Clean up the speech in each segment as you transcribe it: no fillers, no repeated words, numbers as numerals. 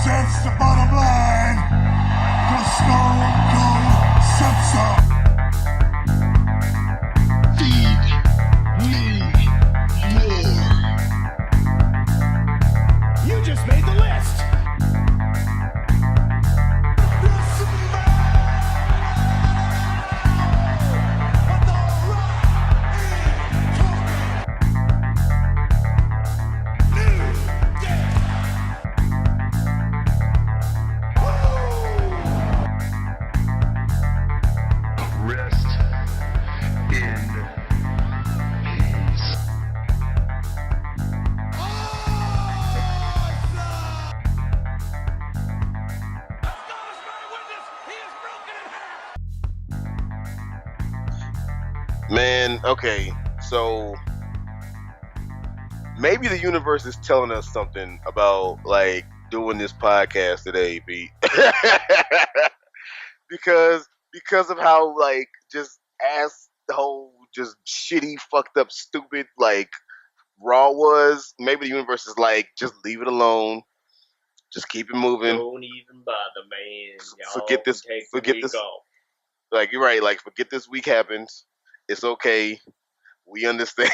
Presents the bottom line. The Stone Cold Censor. Feed me more. You just made the list. Man, okay, so maybe the universe is telling us something about like doing this podcast today, Pete. because of how like just ass the whole just shitty, fucked up, stupid like Raw was. Maybe the universe is like, just leave it alone, just keep it moving. Don't even bother, man. Y'all Forget this. Take Forget the week this. off. Like you're right. Like forget this week happens. It's okay. We understand.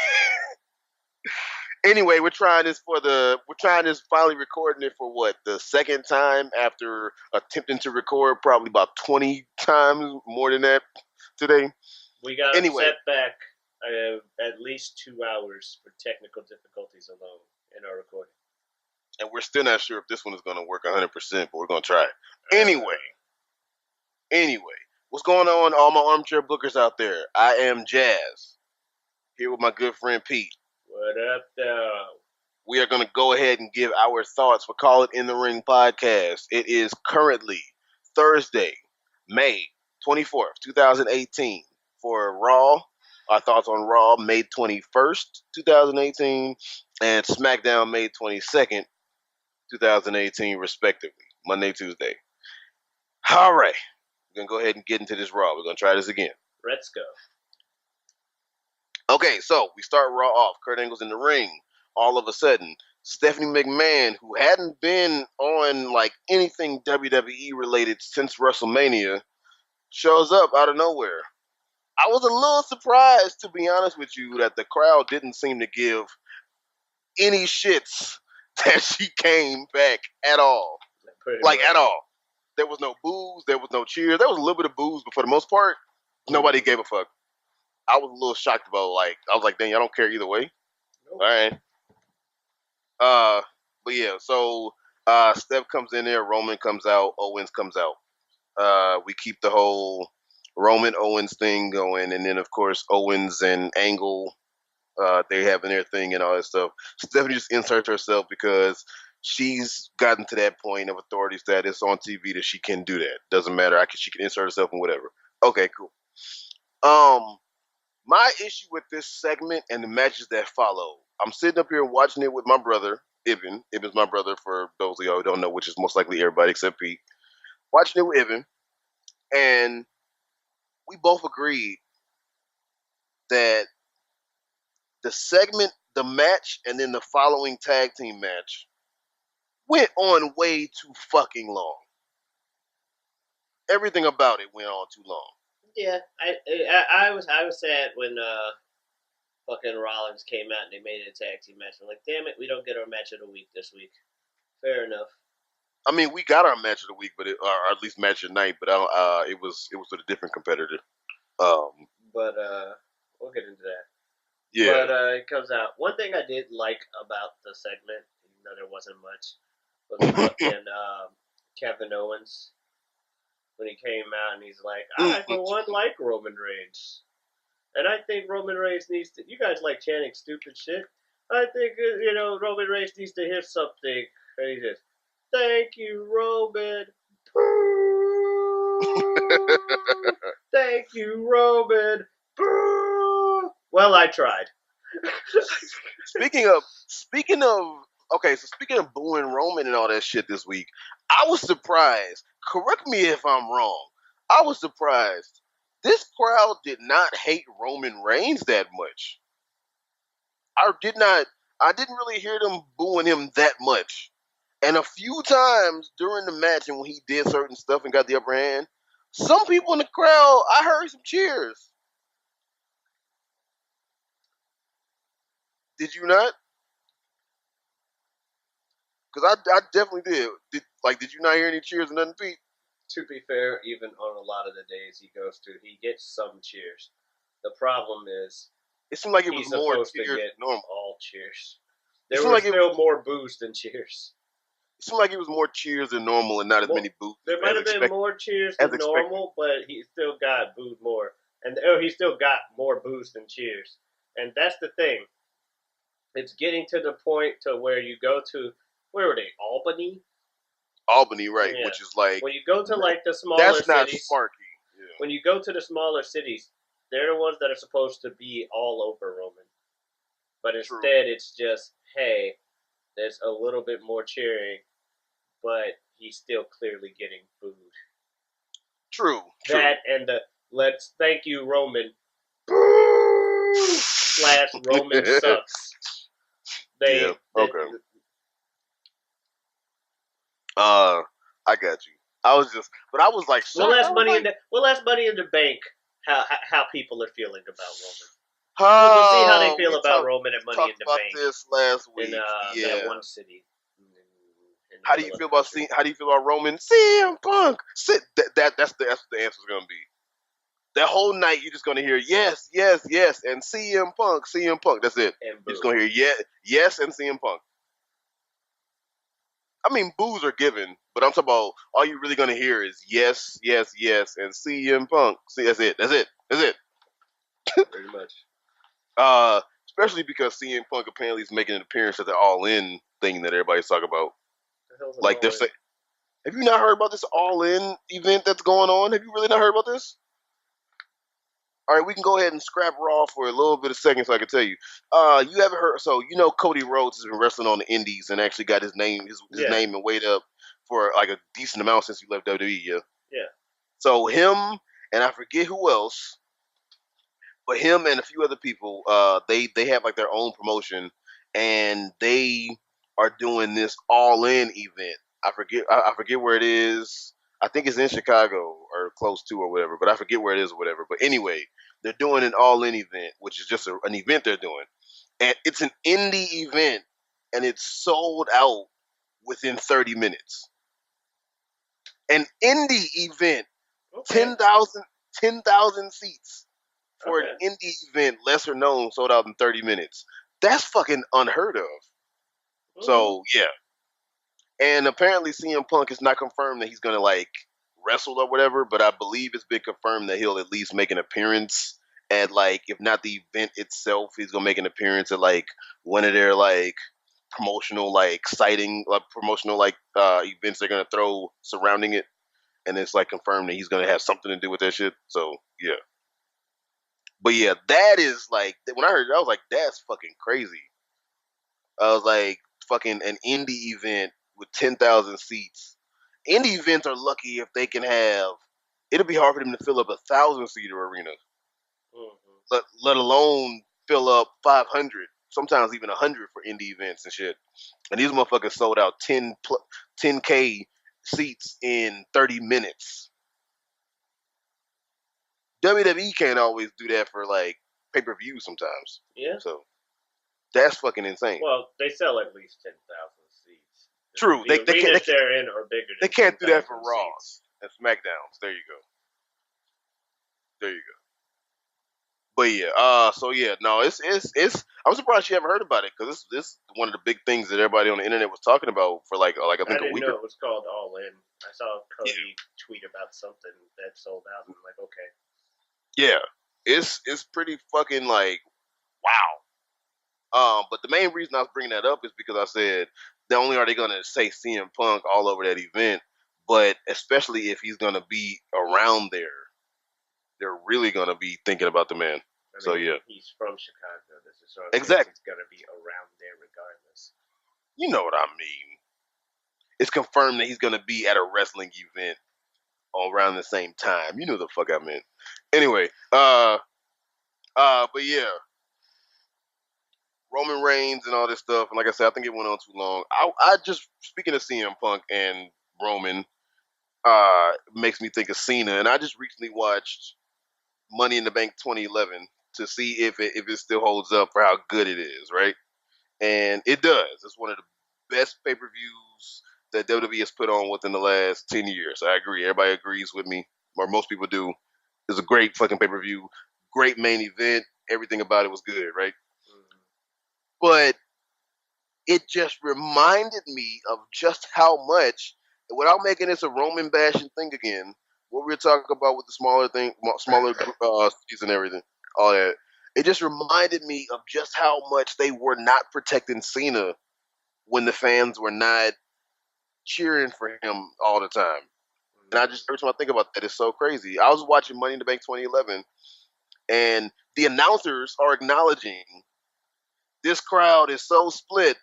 Anyway, we're trying this finally recording it for what, the second time after attempting to record probably about 20 times more than that today. We got Anyway. set back at least 2 hours for technical difficulties alone in our recording. And we're still not sure if this one is going to work 100%, but we're going to try it. Anyway, what's going on, all my armchair bookers out there? I am Jazz, here with my good friend Pete. What up, though? We are going to go ahead and give our thoughts for Call It In The Ring podcast. It is currently Thursday, May 24th, 2018 for Raw. Our thoughts on Raw, May 21st, 2018, and Smackdown, May 22nd, 2018, respectively. Monday, Tuesday. All right. We're going to go ahead and get into this Raw. We're going to try this again. Let's go. Okay, so we start Raw off. Kurt Angle's in the ring. All of a sudden, Stephanie McMahon, who hadn't been on like anything WWE related since WrestleMania, shows up out of nowhere. I was a little surprised, to be honest with you, that the crowd didn't seem to give any shits that she came back at all. At all. There was no boos. There was no cheers. There was a little bit of boos, but for the most part, nobody gave a fuck. I was a little shocked about, I was like, dang, I don't care either way. Nope. All right. But yeah, so Steph comes in there, Roman comes out, Owens comes out. We keep the whole Roman Owens thing going, and then of course Owens and Angle, they having their thing and all that stuff. Stephanie just inserts herself because she's gotten to that point of authority status on TV that she can do that. Doesn't matter. She can insert herself in whatever. Okay, cool. My issue with this segment and the matches that follow, I'm sitting up here watching it with my brother, Ibn. Ibn's my brother, for those of y'all who don't know, which is most likely everybody except Pete. Watching it with Ibn, and we both agreed that the segment, the match, and then the following tag team match went on way too fucking long. Everything about it went on too long. Yeah, I was sad when fucking Rollins came out and they made it a tag team match. I'm like, damn it, we don't get our match of the week this week. Fair enough. I mean, we got our match of the week, or at least match of the night, but it was with a different competitor. But we'll get into that. Yeah. But it comes out. One thing I did like about the segment, even though there wasn't much, was fucking Kevin Owens. When he came out and he's like, I, for one, like Roman Reigns. And I think Roman Reigns needs to, you guys like chanting stupid shit. I think, Roman Reigns needs to hear something. And he says, thank you, Roman. Thank you, Roman. Well, I tried. Speaking of, okay, so speaking of booing Roman and all that shit this week, I was surprised. Correct me if I'm wrong. I was surprised. This crowd did not hate Roman Reigns that much. I didn't really hear them booing him that much. And a few times during the match and when he did certain stuff and got the upper hand, some people in the crowd, I heard some cheers. Did you not? Because I definitely did. Did you not hear any cheers or nothing, Pete? To be fair, even on a lot of the days he goes to, he gets some cheers. The problem is It seemed like it was he's more supposed to cheers get than normal. all cheers. It There seemed were like still more boos than cheers. it seemed like it was more cheers than normal and not as Well, many boos there might as have been expected. more cheers As than expected. normal, but he still got booed more. And he still got more boos than cheers. And that's the thing. It's getting to the point to where you go to, where were they? Albany? Albany, right? Yeah. Which is like When you go to like the smaller that's not cities, Sparky. Yeah. when you go to the smaller cities, they're the ones that are supposed to be all over Roman. But True. instead, it's just, hey, there's a little bit more cheering, but he's still clearly getting booed. True. That and the let's thank you, Roman. / Roman sucks. Yeah. Okay. I got you. I was like, We'll ask Money Money in the Bank how people are feeling about Roman. We'll see how they feel about Roman and Money in the Bank. This last week. In that one city. How do you feel about Roman? CM Punk. That's what the answer's gonna be. That whole night you're just gonna hear yes, yes, yes, and CM Punk. That's it. And you're just gonna hear yes, and CM Punk. I mean, boos are given, but I'm talking about all you're really gonna hear is yes, yes, yes, and CM Punk. See, that's it. Pretty much. Especially because CM Punk apparently is making an appearance at the All In thing that everybody's talking about. Like they're saying, have you not heard about this All In event that's going on? Have you really not heard about this? All right, we can go ahead and scrap Raw for a little bit of seconds so I can tell you. You haven't heard, so you know Cody Rhodes has been wrestling on the Indies and actually got his name name and weight up for like a decent amount since he left WWE. Yeah. Yeah. So him and I forget who else, but him and a few other people, they have like their own promotion and they are doing this All In event. I forget where it is. I think it's in Chicago or close to or whatever, but I forget where it is or whatever. But anyway, they're doing an all-in event, which is just an event they're doing. And it's an indie event, and it's sold out within 30 minutes. An indie event, Okay. 10,000 seats for an indie event, lesser known, sold out in 30 minutes. That's fucking unheard of. Mm-hmm. So, yeah. And apparently CM Punk is not confirmed that he's going to, like, wrestle or whatever, but I believe it's been confirmed that he'll at least make an appearance at, like, if not the event itself, he's going to make an appearance at, like, one of their, like, promotional, like, promotional, like, events they're going to throw surrounding it. And it's, like, confirmed that he's going to have something to do with that shit. So, yeah. But, yeah, that is, like, when I heard it, I was like, that's fucking crazy. I was like, fucking an indie event with 10,000 seats. Indie events are lucky if they can have. It'll be hard for them to fill up 1,000-seater arena, let alone fill up 500. Sometimes even 100 for indie events and shit. And these motherfuckers sold out 10K seats in 30 minutes. WWE can't always do that for like pay-per-view sometimes. Yeah. So that's fucking insane. Well, they sell at least 10,000 seats. True. The arenas they're in are bigger. They can't do that for Raws and Smackdowns. There you go. But yeah, so yeah, no, it's. I'm surprised you haven't heard about it because this is one of the big things that everybody on the internet was talking about for like I think a week. I didn't know it was called All In. I saw Cody tweet about something that sold out, and I'm like, okay. Yeah, it's pretty fucking like wow. But the main reason I was bringing that up is because I said not only are they gonna say CM Punk all over that event, but especially if he's gonna be around there, they're really gonna be thinking about the man. I mean, so yeah, he's from Chicago. This is exactly. He's gonna be around there regardless. You know what I mean? It's confirmed that he's gonna be at a wrestling event around the same time. You know the fuck I meant. Anyway, but yeah, Roman Reigns and all this stuff, and like I said, I think it went on too long. I just speaking of CM Punk and Roman, makes me think of Cena, and I just recently watched Money in the Bank 2011 to see if it still holds up for how good it is, right? And it does. It's one of the best pay per views that WWE has put on within the last 10 years. I agree. Everybody agrees with me, or most people do. It's a great fucking pay per view, great main event. Everything about it was good, right? But it just reminded me of just how much, without making this a Roman bashing thing again, what we were talking about with the smaller cities and everything, all that. It just reminded me of just how much they were not protecting Cena when the fans were not cheering for him all the time. And I just every time I think about that, it's so crazy. I was watching Money in the Bank 2011, and the announcers are acknowledging this crowd is so split.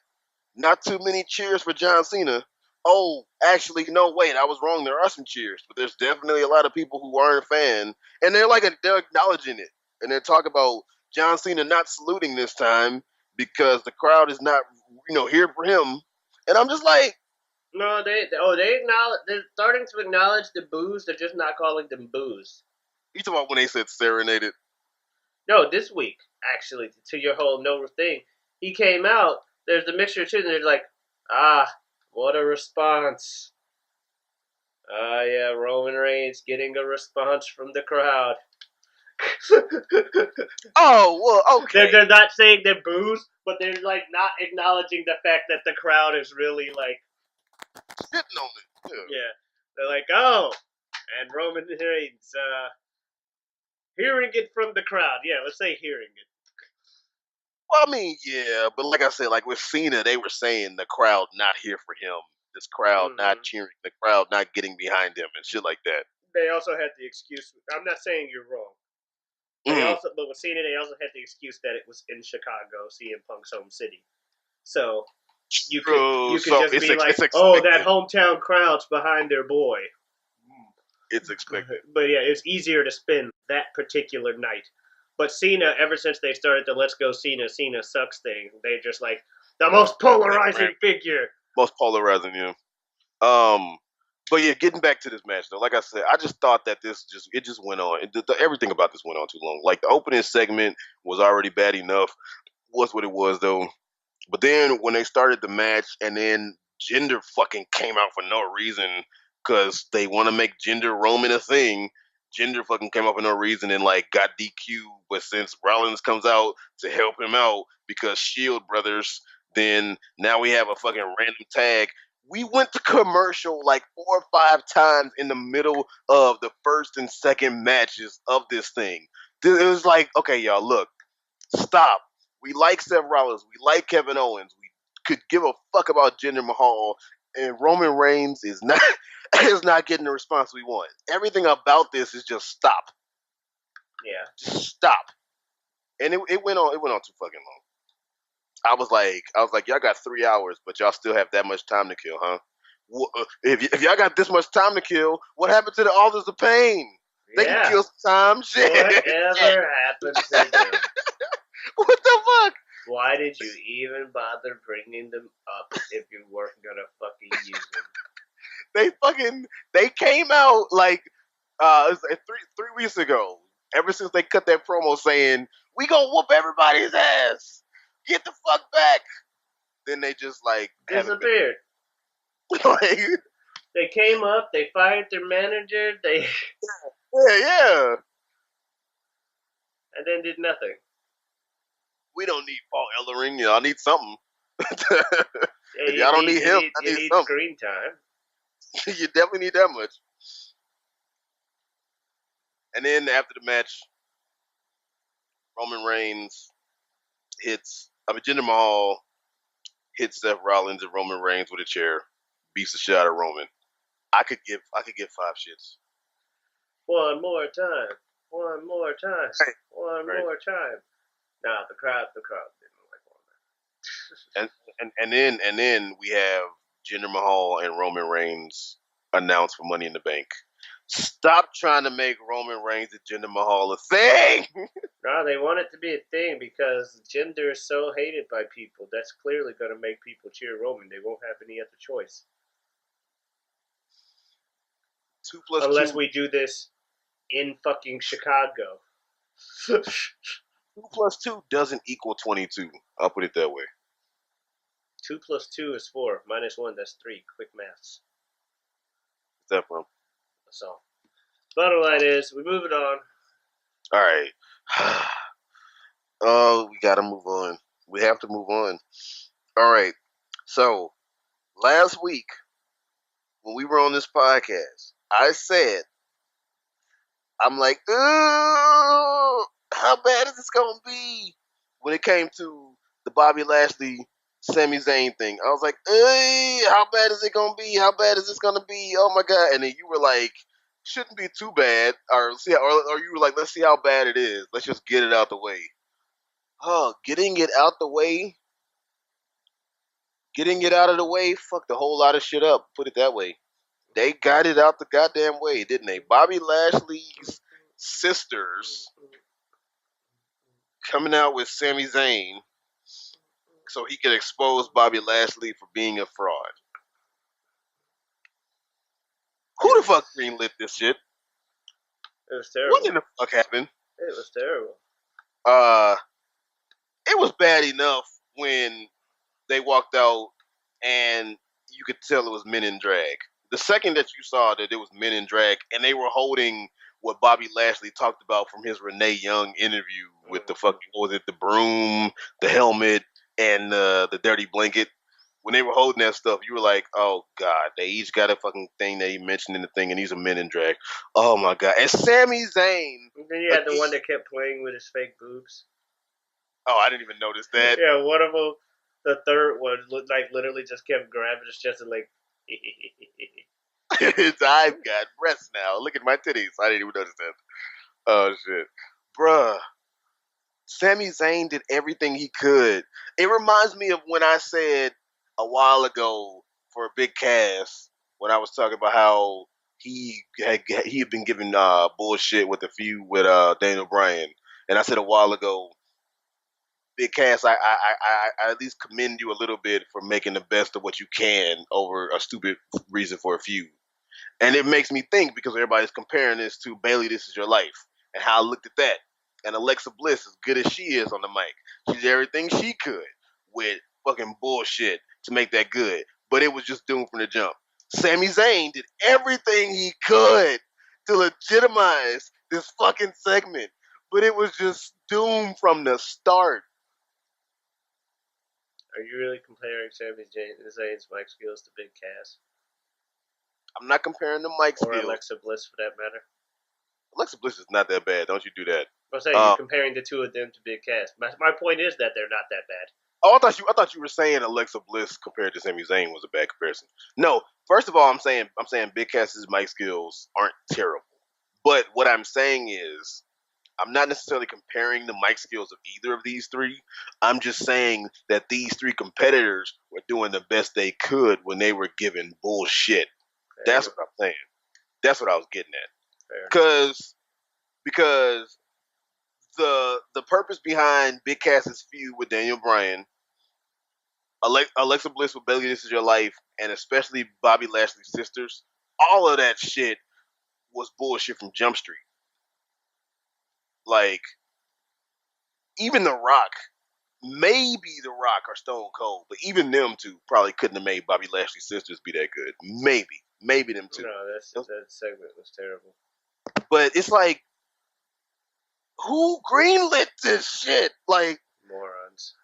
Not too many cheers for John Cena. Oh, actually, no, wait, I was wrong. There are some cheers, but there's definitely a lot of people who aren't a fan, and they're acknowledging it, and they're talking about John Cena not saluting this time because the crowd is not, here for him. And I'm just like, No, they acknowledge. They're starting to acknowledge the boos. They're just not calling them boos. you talking about when they said serenaded? No, this week actually, to your whole no thing, he came out. There's a mixture too, and they're like, what a response. Yeah, Roman Reigns getting a response from the crowd. Oh, well, okay. They're not saying they're boos, but they're like not acknowledging the fact that the crowd is really like Sitting on it. yeah. They're like, oh, and Roman Reigns hearing it from the crowd. Yeah, let's say hearing it. Well, I mean, yeah, but like I said, like with Cena, they were saying the crowd not here for him. This crowd not cheering, the crowd not getting behind him and shit like that. They also had the excuse. I'm not saying you're wrong. But with Cena, they also had the excuse that it was in Chicago, CM Punk's home city. So you could just be like, oh, that hometown crowd's behind their boy. It's expected. But yeah, it's easier to spin that particular night. But Cena, ever since they started the "Let's Go Cena sucks" thing, they just like the most polarizing figure. Most polarizing, yeah. But yeah, getting back to this match though, like I said, I just thought that it just went on. Everything about this went on too long. Like the opening segment was already bad enough. Was what it was though. But then when they started the match, and then Jinder fucking came out for no reason because they want to make Jinder Roman a thing. Jinder fucking came out for no reason and like got DQ. But since Rollins comes out to help him out because Shield brothers, then now we have a fucking random tag. We went to commercial like 4 or 5 times in the middle of the first and second matches of this thing. It was like, okay, y'all, look, stop. We like Seth Rollins. We like Kevin Owens. We could give a fuck about Jinder Mahal, and Roman Reigns is not is not getting the response we want. Everything about this is just stop. Yeah, just stop. And it went on. It went on too fucking long. I was like, y'all got 3 hours, but y'all still have that much time to kill, huh? If y'all got this much time to kill, what happened to the Authors of Pain? They can kill some time. Shit. Whatever happened to them? What the fuck? Why did you even bother bringing them up if you weren't gonna fucking use them? They came out like it was like three weeks ago. Ever since they cut that promo saying we gonna whoop everybody's ass, get the fuck back. Then they just like disappeared. Like, they came up, they fired their manager, yeah, and then did nothing. We don't need Paul Ellering. Y'all need something. Yeah, y'all don't need him. I need something. Screen time. You definitely need that much. And then after the match, Roman Reigns Jinder Mahal hits Seth Rollins and Roman Reigns with a chair, beats the shit out of Roman. I could give 5 shits. One more time. One more time. Right. One more time. Nah, the crowd didn't like all that. And then we have Jinder Mahal and Roman Reigns announced for Money in the Bank. Stop trying to make Roman Reigns and Jinder Mahal a thing. No, they want it to be a thing because gender is so hated by people. That's clearly going to make people cheer Roman. They won't have any other choice. 2 plus Unless 2. we do this in fucking Chicago. 2 plus 2 doesn't equal 22. I'll put it that way. 2 plus 2 is 4. Minus 1, that's 3. Quick maths. What's that from? That's all. Bottom line is, we move it on. All right. Oh, we gotta move on. We have to move on. All right. So last week when we were on this podcast, I said, I'm like, how bad is this gonna be? When it came to the Bobby Lashley, Sami Zayn thing, I was like, how bad is it gonna be? How bad is this gonna be? Oh my god! And then you were like, shouldn't be too bad, or you were like, let's see how bad it is. Let's just get it out the way. Getting it out the way, getting it out of the way, fucked a whole lot of shit up. Put it that way. They got it out the goddamn way, didn't they? Bobby Lashley's sisters coming out with Sami Zayn so he could expose Bobby Lashley for being a fraud. Who the fuck greenlit this shit? It was terrible. What in the fuck happened? It was terrible. It was bad enough when they walked out and you could tell it was men in drag. The second that you saw that it was men in drag and they were holding what Bobby Lashley talked about from his Renee Young interview with the fucking, what was it, the broom, the helmet, and the dirty blanket. When they were holding that stuff, you were like, oh god, they each got a fucking thing that he mentioned in the thing, and these are men in drag. Oh my god. And Sami Zayn. And then you had the one that kept playing with his fake boobs. Oh, I didn't even notice that. Yeah, one of them, the third one, looked like literally just kept grabbing his chest and like. I've got breasts now. Look at my titties. I didn't even notice that. Oh shit, bruh. Sami Zayn did everything he could. It reminds me of when I said a while ago for Big Cass when I was talking about how he had been given bullshit with the feud with Daniel Bryan, and I said a while ago, Big Cass, I at least commend you a little bit for making the best of what you can over a stupid reason for a feud. And it makes me think because everybody's comparing this to Bailey, This Is Your Life, and how I looked at that. And Alexa Bliss, as good as she is on the mic, she did everything she could with fucking bullshit to make that good. But it was just doomed from the jump. Sami Zayn did everything he could to legitimize this fucking segment. But it was just doomed from the start. Are you really comparing Sami Zayn's mic skills to Big Cass? I'm not comparing the mic Or skills. Alexa Bliss, for that matter. Alexa Bliss is not that bad. Don't you do that. I'm saying you're comparing the two of them to Big Cass. My point is that they're not that bad. Oh, I thought you were saying Alexa Bliss compared to Sami Zayn was a bad comparison. No, first of all, I'm saying Big Cass's mic skills aren't terrible. But what I'm saying is, I'm not necessarily comparing the mic skills of either of these three. I'm just saying that these three competitors were doing the best they could when they were given bullshit. That's what I'm saying. That's what I was getting at. Because the purpose behind Big Cass's feud with Daniel Bryan, Alexa Bliss with Bailey, This Is Your Life, and especially Bobby Lashley's sisters, all of that shit was bullshit from Jump Street. Like, even The Rock, maybe The Rock or Stone Cold, but even them two probably couldn't have made Bobby Lashley's sisters be that good. Maybe them two. No, that segment was terrible. But it's like, who greenlit this shit? Like, morons.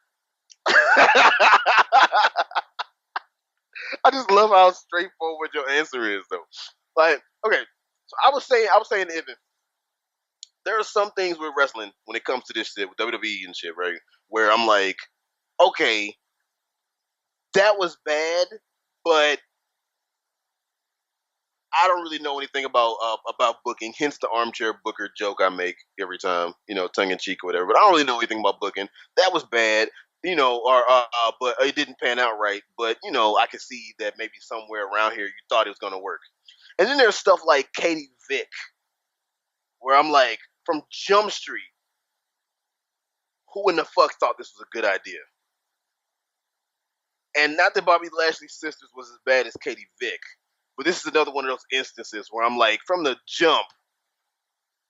I just love how straightforward your answer is, though. Like, okay, so I was saying to Evan, there are some things with wrestling when it comes to this shit with WWE and shit, right? Where I'm like, okay, that was bad, but I don't really know anything about booking. Hence the armchair booker joke I make every time, tongue in cheek or whatever. But I don't really know anything about booking. That was bad, but it didn't pan out right. But I could see that maybe somewhere around here you thought it was gonna work. And then there's stuff like Katie Vick, where I'm like, from Jump Street, who in the fuck thought this was a good idea? And not that Bobby Lashley's sisters was as bad as Katie Vick, but this is another one of those instances where I'm like, from the jump,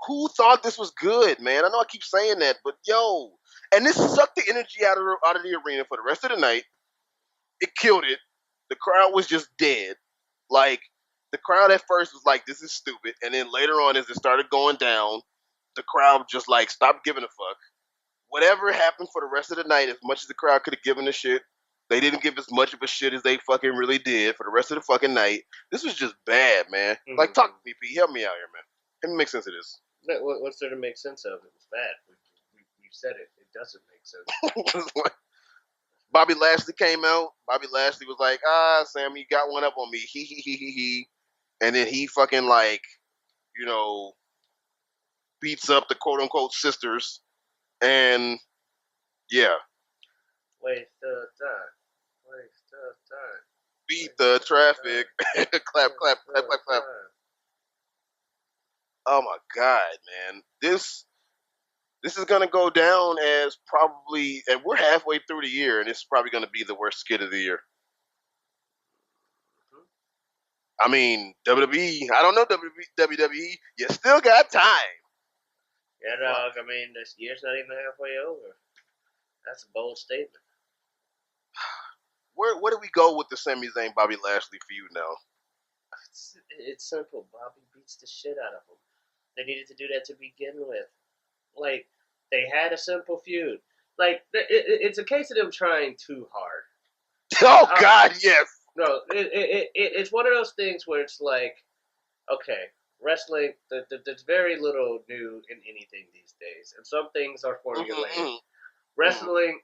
who thought this was good, man? I know I keep saying that, but yo, and this sucked the energy out of the arena for the rest of the night. It killed it. The crowd was just dead. Like, the crowd at first was like, this is stupid. And then later on, as it started going down, the crowd just like stopped giving a fuck. Whatever happened for the rest of the night, as much as the crowd could have given a shit, they didn't give as much of a shit as they fucking really did for the rest of the fucking night. This was just bad, man. Mm-hmm. Like, talk to me, P. Help me out here, man. Help me make sense of this. What's there to make sense of? It was bad. We said it. It doesn't make sense. Bobby Lashley came out. Bobby Lashley was like, Sam, you got one up on me. He. And then he fucking, like, you know, beats up the quote-unquote sisters. And, yeah. Waste of time. Waste of time. Beat the traffic. clap, clap, clap, clap, clap. Oh, my God, man. This is going to go down as probably, and we're halfway through the year, and it's probably going to be the worst skit of the year. I mean, WWE, I don't know, WWE, you still got time. Yeah, dog, I mean, this year's not even halfway over. That's a bold statement. Where do we go with the Sami Zayn Bobby Lashley feud now? It's simple. Bobby beats the shit out of him. They needed to do that to begin with. Like, they had a simple feud. Like, it's a case of them trying too hard. Oh, God, yes. No, it's one of those things where it's like, okay, wrestling, there's very little new in anything these days. And some things are formulated. Mm-hmm. Wrestling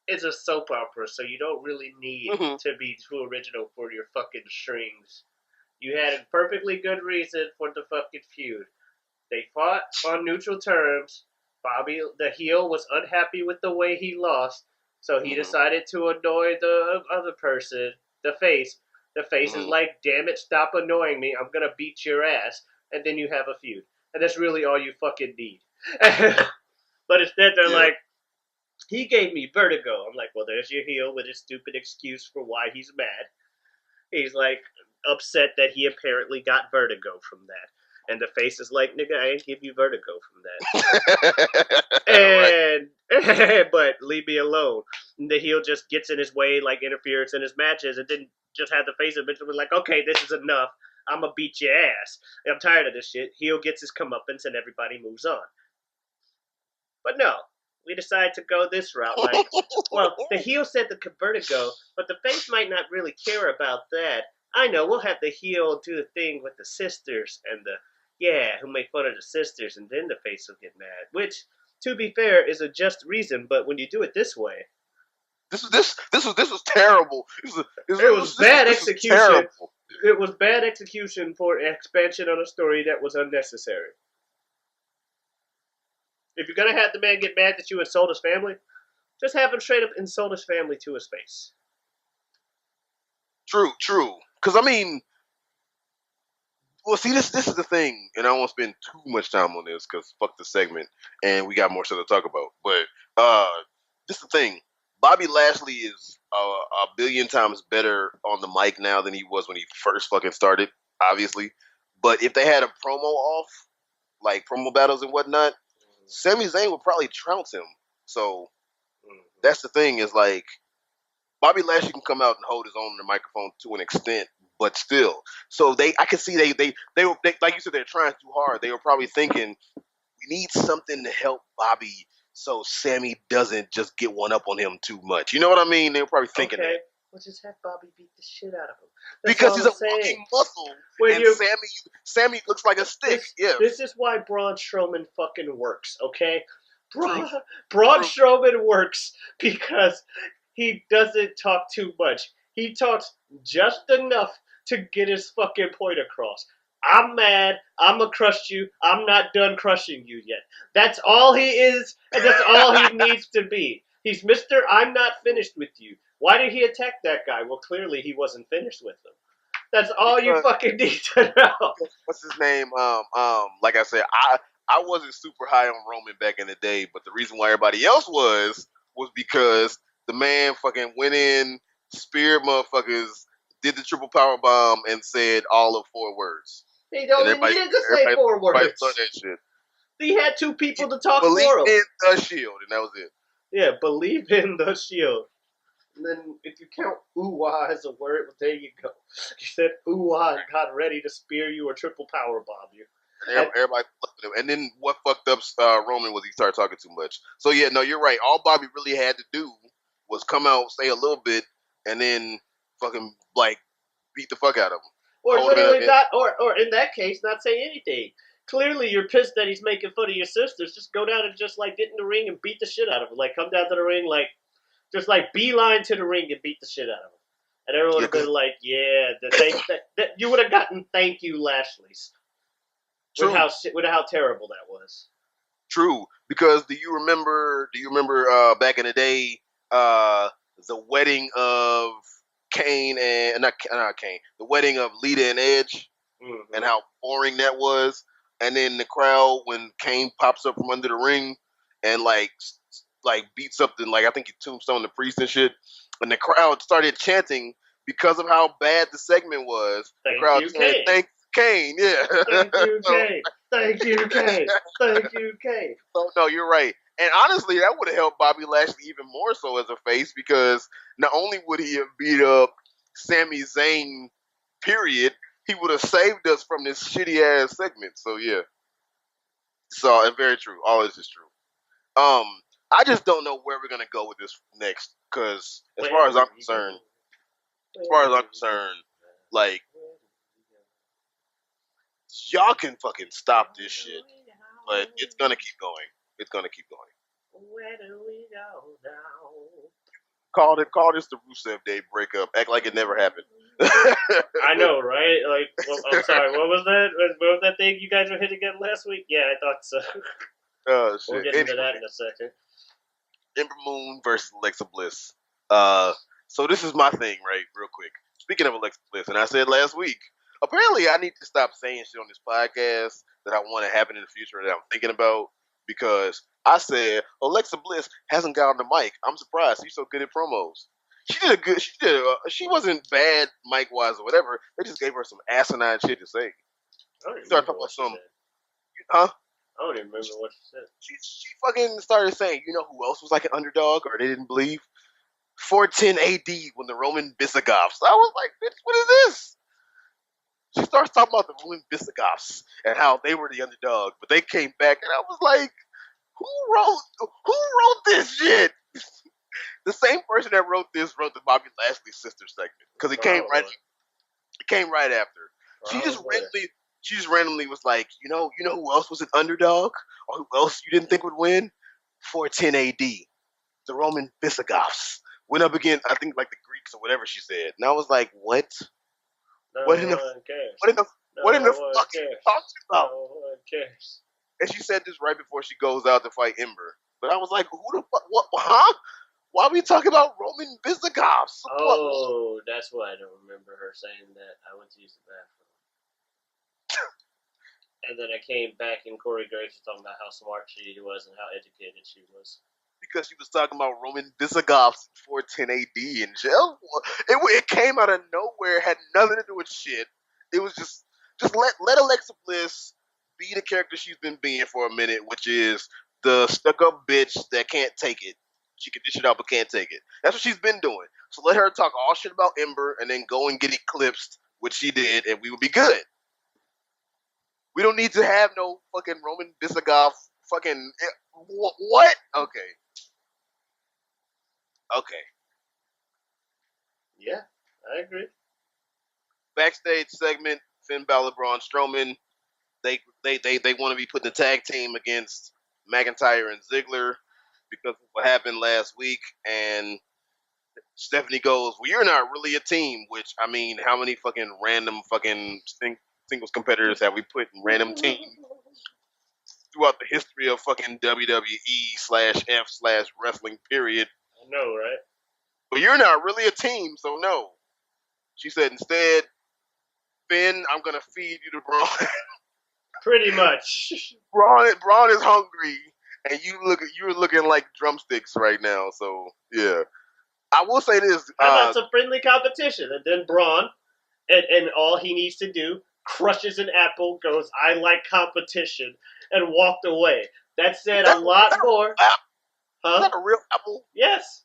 is a soap opera, so you don't really need to be too original for your fucking strings. You had a perfectly good reason for the fucking feud. They fought on neutral terms. Bobby, the heel, was unhappy with the way he lost, so he decided to annoy the other person, the face. The face is like, damn it, stop annoying me. I'm going to beat your ass. And then you have a feud. And that's really all you fucking need. But instead, they're like, he gave me vertigo. I'm like, well, there's your heel with his stupid excuse for why he's mad. He's like upset that he apparently got vertigo from that. And the face is like, nigga, I ain't give you vertigo from that. But leave me alone. And the heel just gets in his way, like interference in his matches, and then just had the face eventually like, okay, this is enough. I'm gonna beat your ass. I'm tired of this shit. Heel gets his comeuppance and everybody moves on. But no, we decided to go this route. Like, well, the heel said the vertigo, but the face might not really care about that. I know, we'll have the heel do the thing with the sisters and who make fun of the sisters, and then the face will get mad. Which, to be fair, is a just reason, but when you do it this way, this was terrible. It was bad execution. It was bad execution for expansion on a story that was unnecessary. If you're gonna have the man get mad that you insult his family, just have him straight up insult his family to his face. True. Because I mean, well, see, this is the thing, and I won't spend too much time on this because fuck the segment, and we got more stuff to talk about. But this is the thing. Bobby Lashley is a billion times better on the mic now than he was when he first fucking started, obviously. But if they had a promo off, like promo battles and whatnot, Sami Zayn would probably trounce him. So that's the thing is like, Bobby Lashley can come out and hold his own on the microphone to an extent, but still. So I could see they were like you said, they're trying too hard. They were probably thinking, we need something to help Bobby so Sammy doesn't just get one up on him too much. You know what I mean? They were probably thinking that. Well, just have Bobby beat the shit out of him. Because he's a fucking muscle, and Sammy looks like a stick. This is why Braun Strowman fucking works, okay? Braun Strowman works because he doesn't talk too much. He talks just enough to get his fucking point across. I'm mad. I'm gonna crush you. I'm not done crushing you yet. That's all he is, and that's all he needs to be. He's Mr. I'm not finished with you. Why did he attack that guy? Well, clearly he wasn't finished with him. That's all you Because fucking need to know. what's his name? Like I said, I wasn't super high on Roman back in the day, but the reason why everybody else was because the man fucking went in, speared motherfuckers, did the triple power bomb, and said all of 4 words, He and only needed to say 4 everybody saw words. that shit. He had 2 people to talk Believe for him. in the Shield, and that was it. Yeah, believe in the Shield. And then if you count ooh-ah as a word, well, there you go. He said ooh-ah and got ready to spear you or triple power bomb you. Everybody looked at him. And then what fucked up Roman was he started talking too much. So yeah, no, you're right. All Bobby really had to do was come out, say a little bit, and then fucking like beat the fuck out of him. Or Hold him literally in not, or in that case, not say anything. Clearly, you're pissed that he's making fun of your sisters. Just go down and just like get in the ring and beat the shit out of him. Like come down to the ring, like just like beeline to the ring and beat the shit out of him. And everyone would have been like, "Yeah, that you would have gotten thank you, Lashley's." True. With how terrible that was. True, because do you remember back in the day the wedding of Kane and not Kane, the wedding of Lita and Edge, and how boring that was, and then the crowd when Kane pops up from under the ring and like beats up like I think he tombstone the priest and shit, and the crowd started chanting because of how bad the segment was. Thank the crowd you, said, Kane. "Thank Kane, yeah." Thank you, Kane. Thank you, Kane. Thank you, Kane. So no, you're right. And honestly, that would have helped Bobby Lashley even more so as a face because not only would he have beat up Sami Zayn, period, he would have saved us from this shitty ass segment. So yeah, so and very true. All this is true. I just don't know where we're gonna go with this next because as far as I'm concerned, like y'all can fucking stop this shit, but it's gonna keep going. It's gonna keep going. Where do we go now? Call this the Rusev Day breakup. Act like it never happened. I know, right? Like, well, I'm sorry. What was that? What was that thing you guys were hitting again last week? Yeah, I thought so. Shit. We'll get into that in a second. Ember Moon versus Alexa Bliss. So this is my thing, right? Real quick. Speaking of Alexa Bliss, and I said last week, apparently I need to stop saying shit on this podcast that I want to happen in the future that I'm thinking about because I said Alexa Bliss hasn't got on the mic. I'm surprised she's so good at promos. She wasn't bad mic wise or whatever. They just gave her some asinine shit to say. I don't even Start remember talking what about she some, said. huh? I don't even remember what she said. She fucking started saying, you know who else was like an underdog or they didn't believe? 410 AD when the Roman Visigoths. I was like, bitch, what is this? She starts talking about the Roman Visigoths and how they were the underdog, but they came back, and I was like, who wrote this shit? The same person that wrote this wrote the Bobby Lashley sister segment because it came right after. She just randomly was like, you know who else was an underdog or who else you didn't think would win? 410 AD, the Roman Visigoths went up against I think like the Greeks or whatever she said, and I was like, what? What in the fuck you talking about? No one cares. And she said this right before she goes out to fight Ember. But I was like, who the fuck? What? Huh? Why are we talking about Roman Visigoths? Oh, that's why I don't remember her saying that. I went to use the bathroom. And then I came back and Corey Graves was talking about how smart she was and how educated she was. Because she was talking about Roman Visigoths 410 AD and jail. It came out of nowhere, had nothing to do with shit. It was just let Alexa Bliss be the character she's been being for a minute, which is the stuck-up bitch that can't take it. She can dish it out but can't take it. That's what she's been doing. So let her talk all shit about Ember and then go and get eclipsed, which she did, and we would be good. We don't need to have no fucking Roman Visigoth fucking... What? Okay. Yeah, I agree. Backstage segment, Finn Balor, Braun Strowman. They want to be putting the tag team against McIntyre and Ziggler because of what happened last week. And Stephanie goes, well, you're not really a team, which, I mean, how many fucking random fucking singles competitors have we put in random teams throughout the history of fucking WWE/F/wrestling, period? I know, right? But you're not really a team, so no. She said instead, Finn, I'm gonna feed you to Braun. Pretty much. Braun is hungry, and you're looking like drumsticks right now. So yeah, I will say this. How about some friendly competition? And then Braun, and all he needs to do, crushes an apple, goes, I like competition, and walked away. That said a lot more. Is Huh? that a real apple? Yes.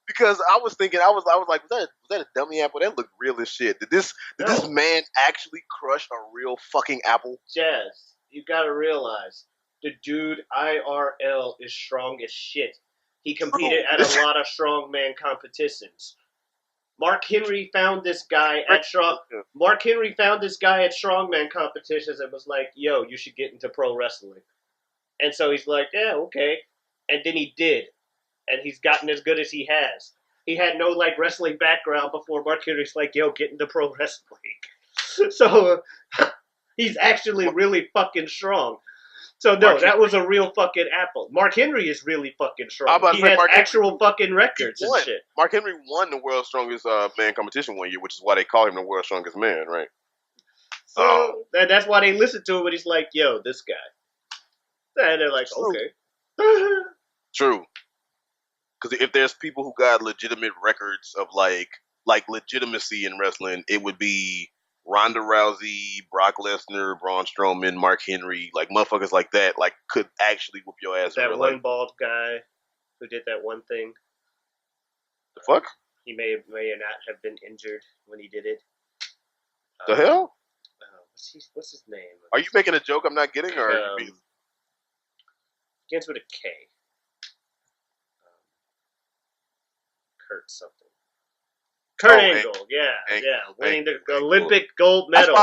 Because I was thinking, I was like, was that a dummy apple? That looked real as shit. Did this No. man actually crush a real fucking apple? Jazz, you gotta realize, the dude IRL is strong as shit. He competed at a lot of strongman competitions. Mark Henry found this guy at strongman competitions and was like, "Yo, you should get into pro wrestling." And so he's like, "Yeah, okay." And then he did, and he's gotten as good as he has. He had no like wrestling background before Mark Henry's like, "Yo, get into pro wrestling." So he's actually really fucking strong. So no, that was a real fucking apple. Mark Henry is really fucking strong. He has actual fucking records and shit. Mark Henry won the world's strongest man competition one year, which is why they call him the world's strongest man, right? So that's why they listen to him when he's like, "Yo, this guy," and they're like, "Okay." True. Because if there's people who got legitimate records of like legitimacy in wrestling, it would be Ronda Rousey, Brock Lesnar, Braun Strowman, Mark Henry, like motherfuckers like that, like could actually whoop your ass. That one bald guy who did that one thing. The fuck? He may or not have been injured when he did it. The hell? What's his name? Are you making a joke I'm not getting, or begins with a K. Kurt something. Kurt Angle, winning the Olympic gold medal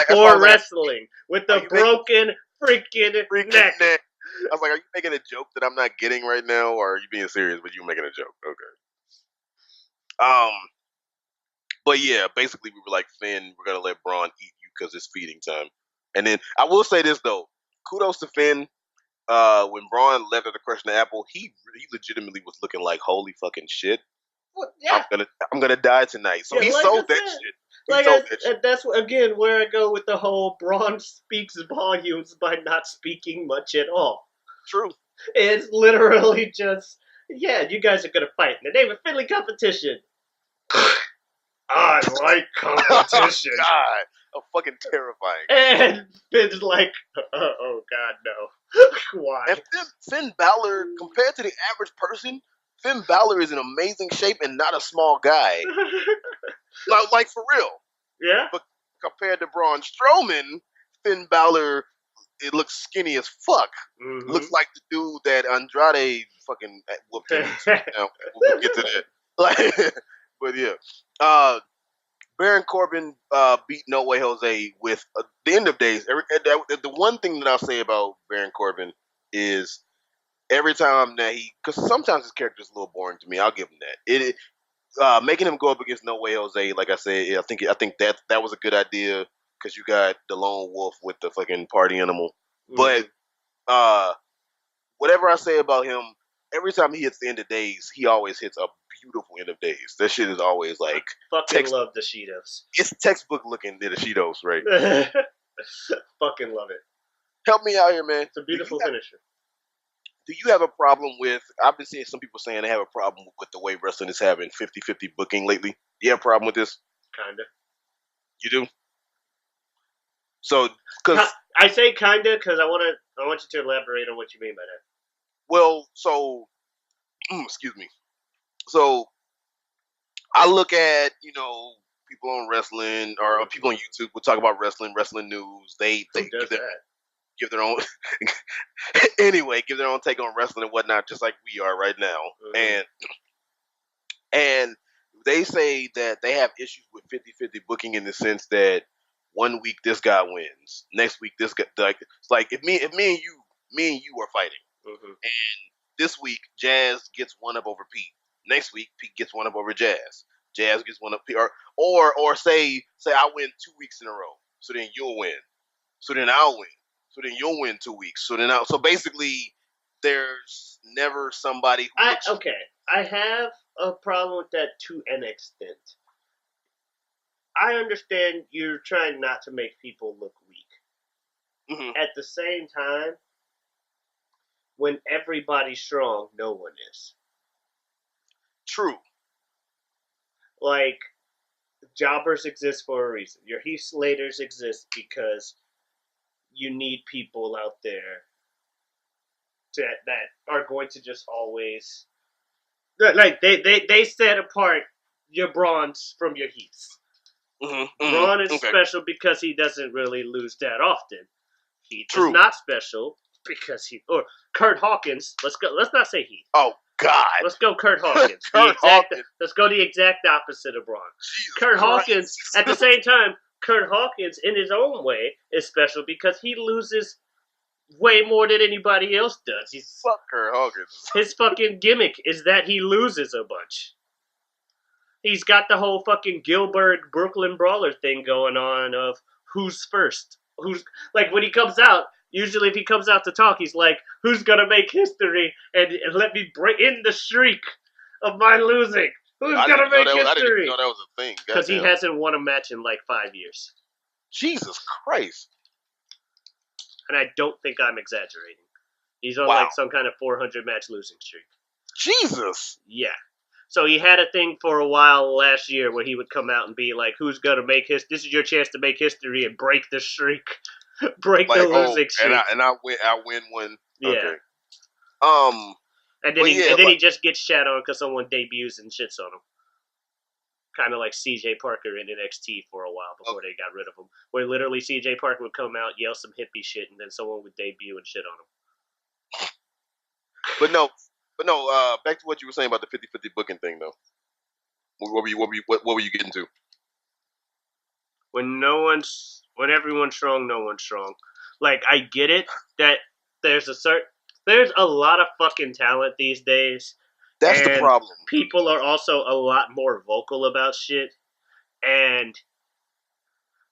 for wrestling with the broken freaking neck. I was like, are you making a joke that I'm not getting right now, or are you being serious? But you making a joke, okay? But yeah, basically we were like, Finn, we're gonna let Braun eat you because it's feeding time. And then I will say this though, kudos to Finn. When Braun left after crushing the apple, he legitimately was looking like holy fucking shit. Well, yeah. I'm gonna die tonight. So he sold that shit. That's again where I go with the whole Braun speaks volumes by not speaking much at all. True. It's literally just, you guys are gonna fight in the name of friendly competition. I like competition. Oh, God, fucking terrifying. And Finn's like, oh God, no. Why? And Finn Balor, compared to the average person, Finn Balor is in amazing shape and not a small guy. like for real. Yeah. But compared to Braun Strowman, Finn Balor, it looks skinny as fuck. Mm-hmm. Looks like the dude that Andrade fucking whooped him. We'll get to that. But yeah. Baron Corbin beat No Way Jose with the end of days. The one thing that I'll say about Baron Corbin is every time that because sometimes his character is a little boring to me. I'll give him that. Making him go up against No Way Jose, like I said, I think that was a good idea because you got the lone wolf with the fucking party animal. Mm-hmm. But whatever I say about him, every time he hits the end of days, he always hits a beautiful end of days. That shit is always like love the Cheetos. It's textbook looking at the Cheetos, right? Fucking love it. Help me out here, man. It's a beautiful finisher. Do you have a problem with? I've been seeing some people saying they have a problem with the way wrestling is having 50-50 booking lately. Do you have a problem with this? Kinda. You do. So, because I say kinda because I want you to elaborate on what you mean by that. Well, so excuse me. So I look at, people on wrestling or people on YouTube will talk about wrestling news. They give their own give their own take on wrestling and whatnot, just like we are right now. Mm-hmm. And they say that they have issues with 50-50 booking in the sense that 1 week this guy wins, next week this guy, like if me and you are fighting, mm-hmm. and this week Jazz gets one up over Pete. Next week, Pete gets one up over Jazz. Jazz gets one up, or say I win 2 weeks in a row. So then you'll win. So then I'll win. So then you'll win 2 weeks. So basically, there's never somebody who. I have a problem with that to an extent. I understand you're trying not to make people look weak. Mm-hmm. At the same time, when everybody's strong, no one is. True. Like, jobbers exist for a reason. Your Heath Slaters exist because you need people out there that are going to just always like they set apart your Brawns from your Heaths. Mm-hmm. Braun is Okay. special because he doesn't really lose that often. Heath True. is not special because or Kurt Hawkins. Let's go. Let's not say Heath. Oh God. Let's go Kurt Hawkins. Hawkins. Let's go the exact opposite of Braun. Jesus Kurt Christ. Hawkins, at the same time, Kurt Hawkins, in his own way, is special because he loses way more than anybody else does. Fuck Kurt Hawkins. His fucking gimmick is that he loses a bunch. He's got the whole fucking Gilbert Brooklyn Brawler thing going on of who's first. Who's like when he comes out, usually if he comes out to talk, he's like, who's gonna make history and let me break in the streak of my losing? Who's gonna make history? I didn't even know that was a thing. Because he hasn't won a match in like 5 years. Jesus Christ. And I don't think I'm exaggerating. He's on like some kind of 400 match losing streak. Jesus. Yeah. So he had a thing for a while last year where he would come out and be like, who's gonna make this is your chance to make history and break the streak. break the losing streak. And I win one. Yeah. Okay. And then he just gets shat on because someone debuts and shits on him. Kind of like CJ Parker in NXT for a while before they got rid of him. Where literally CJ Parker would come out, yell some hippie shit, and then someone would debut and shit on him. But no, back to what you were saying about the 50-50 booking thing, though. What were you getting to? When everyone's strong, no one's strong. Like, I get it that there's a lot of fucking talent these days. That's the problem. People are also a lot more vocal about shit. And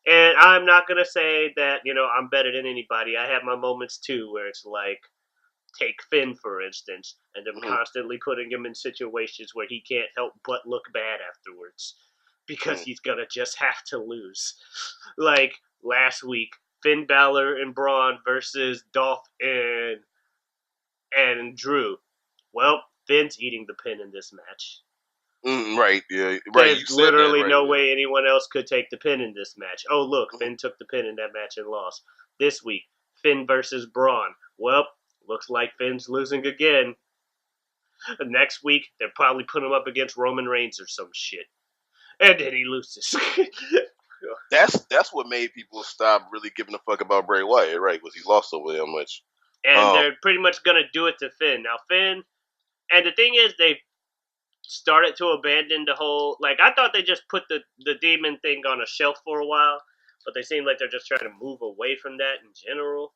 I'm not going to say that, I'm better than anybody. I have my moments too where it's like, take Finn, for instance, and them constantly putting him in situations where he can't help but look bad afterwards. Because he's going to just have to lose. Like, last week, Finn Balor and Braun versus Dolph and Drew. Well, Finn's eating the pin in this match. Right, yeah. Right, There's literally no way anyone else could take the pin in this match. Oh, look, Finn took the pin in that match and lost. This week, Finn versus Braun. Well, looks like Finn's losing again. Next week, they'll probably put him up against Roman Reigns or some shit. And then he loses. That's what made people stop really giving a fuck about Bray Wyatt, right? Was he lost over there much? And they're pretty much going to do it to Finn. Now, Finn, and the thing is, they started to abandon the whole, like, I thought they just put the demon thing on a shelf for a while, but they seem like they're just trying to move away from that in general.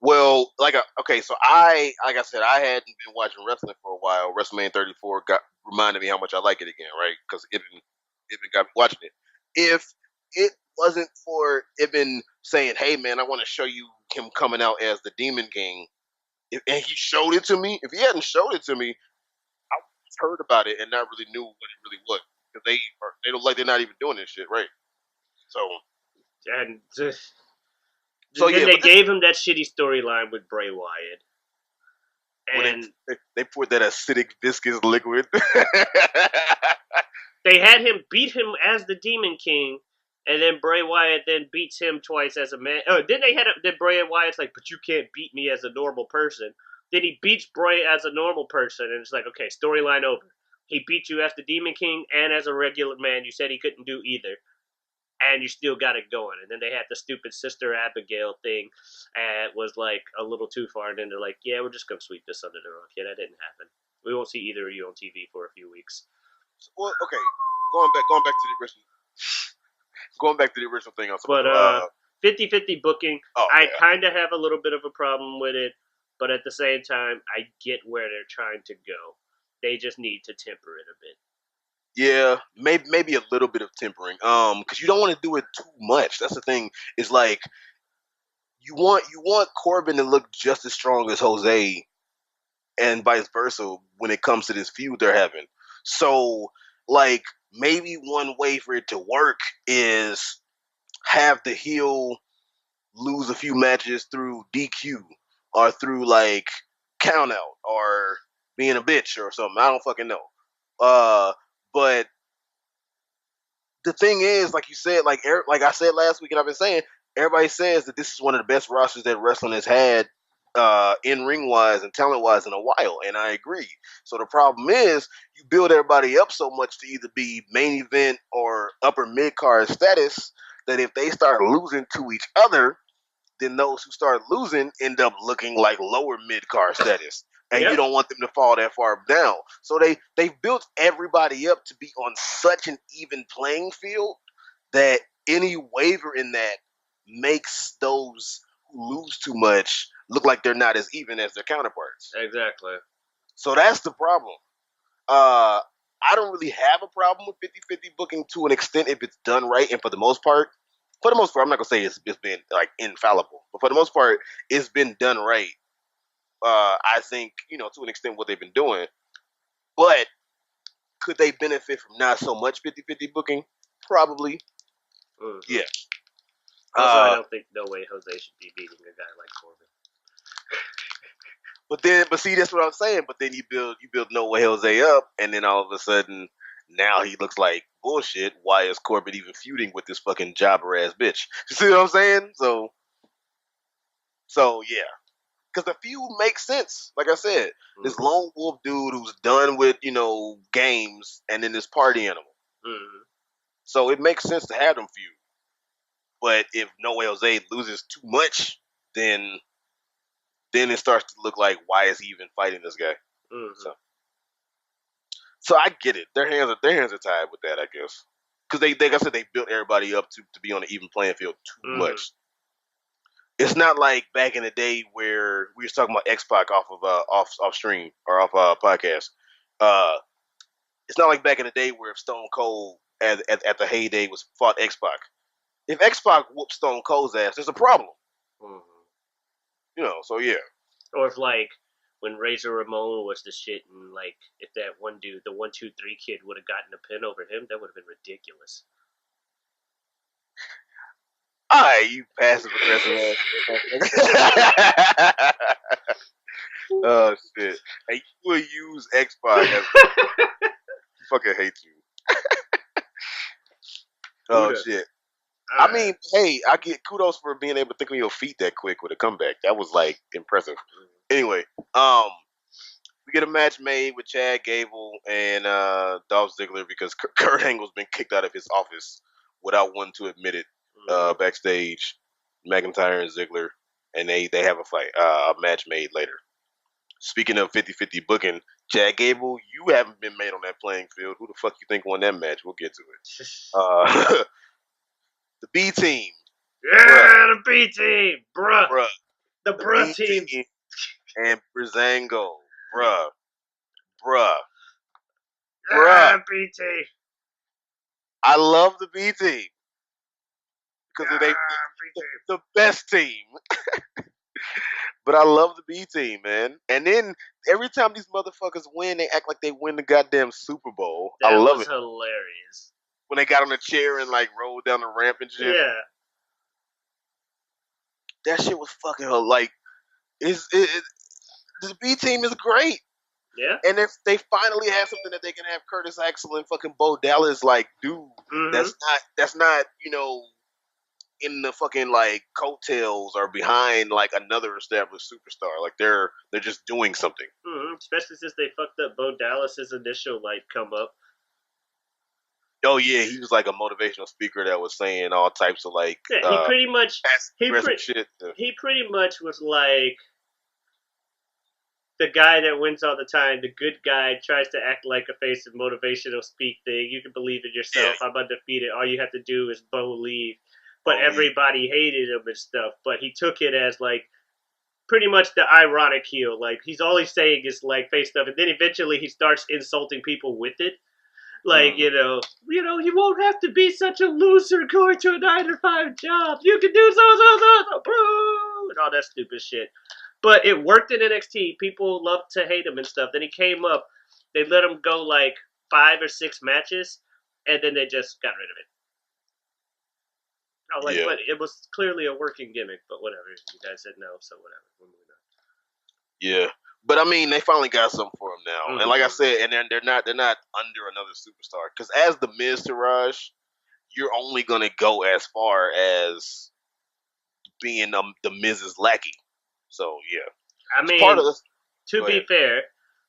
Well, like I said, I hadn't been watching wrestling for a while. WrestleMania 34 reminded me how much I like it again, right? Because Ibn got me watching it. If it wasn't for Ibn saying, hey, man, I want to show you him coming out as the Demon King, and he showed it to me, if he hadn't showed it to me, I would have heard about it and not really knew what it really was. Because they don't like they're not even doing this shit, right? So they gave him that shitty storyline with Bray Wyatt. And they poured that acidic viscous liquid. They had him beat him as the Demon King, and then Bray Wyatt then beats him twice as a man. Oh, then Bray Wyatt's like, but you can't beat me as a normal person. Then he beats Bray as a normal person, and it's like, okay, storyline over. He beat you as the Demon King and as a regular man. You said he couldn't do either. And you still got it going. And then they had the stupid Sister Abigail thing. And it was like a little too far. And then they're like, yeah, we're just going to sweep this under the rug. Yeah, that didn't happen. We won't see either of you on TV for a few weeks. Well, okay. Going back to the original thing. But 50-50 booking, I kind of have a little bit of a problem with it. But at the same time, I get where they're trying to go. They just need to temper it a bit. Yeah, maybe a little bit of tempering. Because you don't want to do it too much. That's the thing. Is like you want Corbin to look just as strong as Jose, and vice versa when it comes to this feud they're having. So like maybe one way for it to work is have the heel lose a few matches through DQ or through like count out or being a bitch or something. I don't fucking know. But the thing is, like you said, like I said last week, and I've been saying, everybody says that this is one of the best rosters that wrestling has had, in ring wise and talent wise in a while, and I agree. So the problem is, you build everybody up so much to either be main event or upper mid card status that if they start losing to each other, then those who start losing end up looking like lower mid card status. And you don't want them to fall that far down. So they've built everybody up to be on such an even playing field that any waiver in that makes those who lose too much look like they're not as even as their counterparts. Exactly. So that's the problem. I don't really have a problem with 50-50 booking to an extent if it's done right, and for the most part, I'm not gonna say it's been like infallible, but for the most part, it's been done right. I think to an extent what they've been doing, but could they benefit from not so much 50-50 booking? Probably, yeah. Also, I don't think No Way Jose should be beating a guy like Corbin. But see, that's what I'm saying. But then you build No Way Jose up, and then all of a sudden, now he looks like bullshit. Why is Corbin even feuding with this fucking jobber ass bitch? You see what I'm saying? So yeah. Because the feud makes sense. Like I said, this lone wolf dude who's done with, games, and then this party animal. Mm-hmm. So it makes sense to have them feud. But if No Way Jose loses too much, then it starts to look like, why is he even fighting this guy? Mm-hmm. So I get it. Their hands are tied with that, I guess. Because like I said, they built everybody up to be on an even playing field too much. It's not like back in the day where we was talking about X-Pac off of off stream or off podcast. It's not like back in the day where if Stone Cold at the heyday was fought X-Pac. If X-Pac whooped Stone Cold's ass, there's a problem. So yeah. Or if like when Razor Ramon was the shit, and like if that one dude, the 1-2-3 kid, would have gotten a pin over him, that would have been ridiculous. Alright, you passive aggressive ass. Oh shit! And you will use X-Pac as fucking hate you. Oh shit! I mean, hey, I get kudos for being able to think on your feet that quick with a comeback. That was like impressive. Anyway, we get a match made with Chad Gable and Dolph Ziggler because Kurt Angle's been kicked out of his office without wanting to admit it. Backstage, McIntyre and Ziggler, and they have a fight, a match made later. Speaking of 50-50 booking, Chad Gable, you haven't been made on that playing field. Who the fuck you think won that match? We'll get to it. The B team. Yeah, bruh. The B team, bruh. The bruh team. And Brizango, bruh. Yeah, B team. I love the B team. Because they the best team. But I love the B team, man. And then every time these motherfuckers win, they act like they win the goddamn Super Bowl. I love it. That was hilarious. When they got on the chair and like rolled down the ramp and shit. Yeah. That shit was fucking like the B team is great. Yeah. And if they finally have something that they can have Curtis Axel and fucking Bo Dallas like do, that's not, in the fucking like coattails or behind like another established superstar. Like they're just doing something. Especially since they fucked up Bo Dallas's initial like come up. Oh yeah, he was like a motivational speaker that was saying all types of like he pretty much shit. He pretty much was like the guy that wins all the time, the good guy, tries to act like a face of motivational speak thing. You can believe in yourself. I'm undefeated. All you have to do is believe. But everybody hated him and stuff. But he took it as like pretty much the ironic heel. Like all he's saying is like face stuff, and then eventually he starts insulting people with it. Like you won't have to be such a loser going to a 9-to-5 job. You can do so, and all that stupid shit. But it worked in NXT. People loved to hate him and stuff. Then he came up. They let him go like 5 or 6 matches. and then they just got rid of it. I was like, Yeah. but it was clearly a working gimmick, but whatever. You guys said no, so whatever. We're moving on. Yeah. But I mean, they finally got something for him now, Mm-hmm. and like I said, and they're not under another superstar because as the Miz, Taraj, you're only gonna go as far as being the Miz's lackey. So yeah, I it's part mean, of this. to Go be ahead. fair,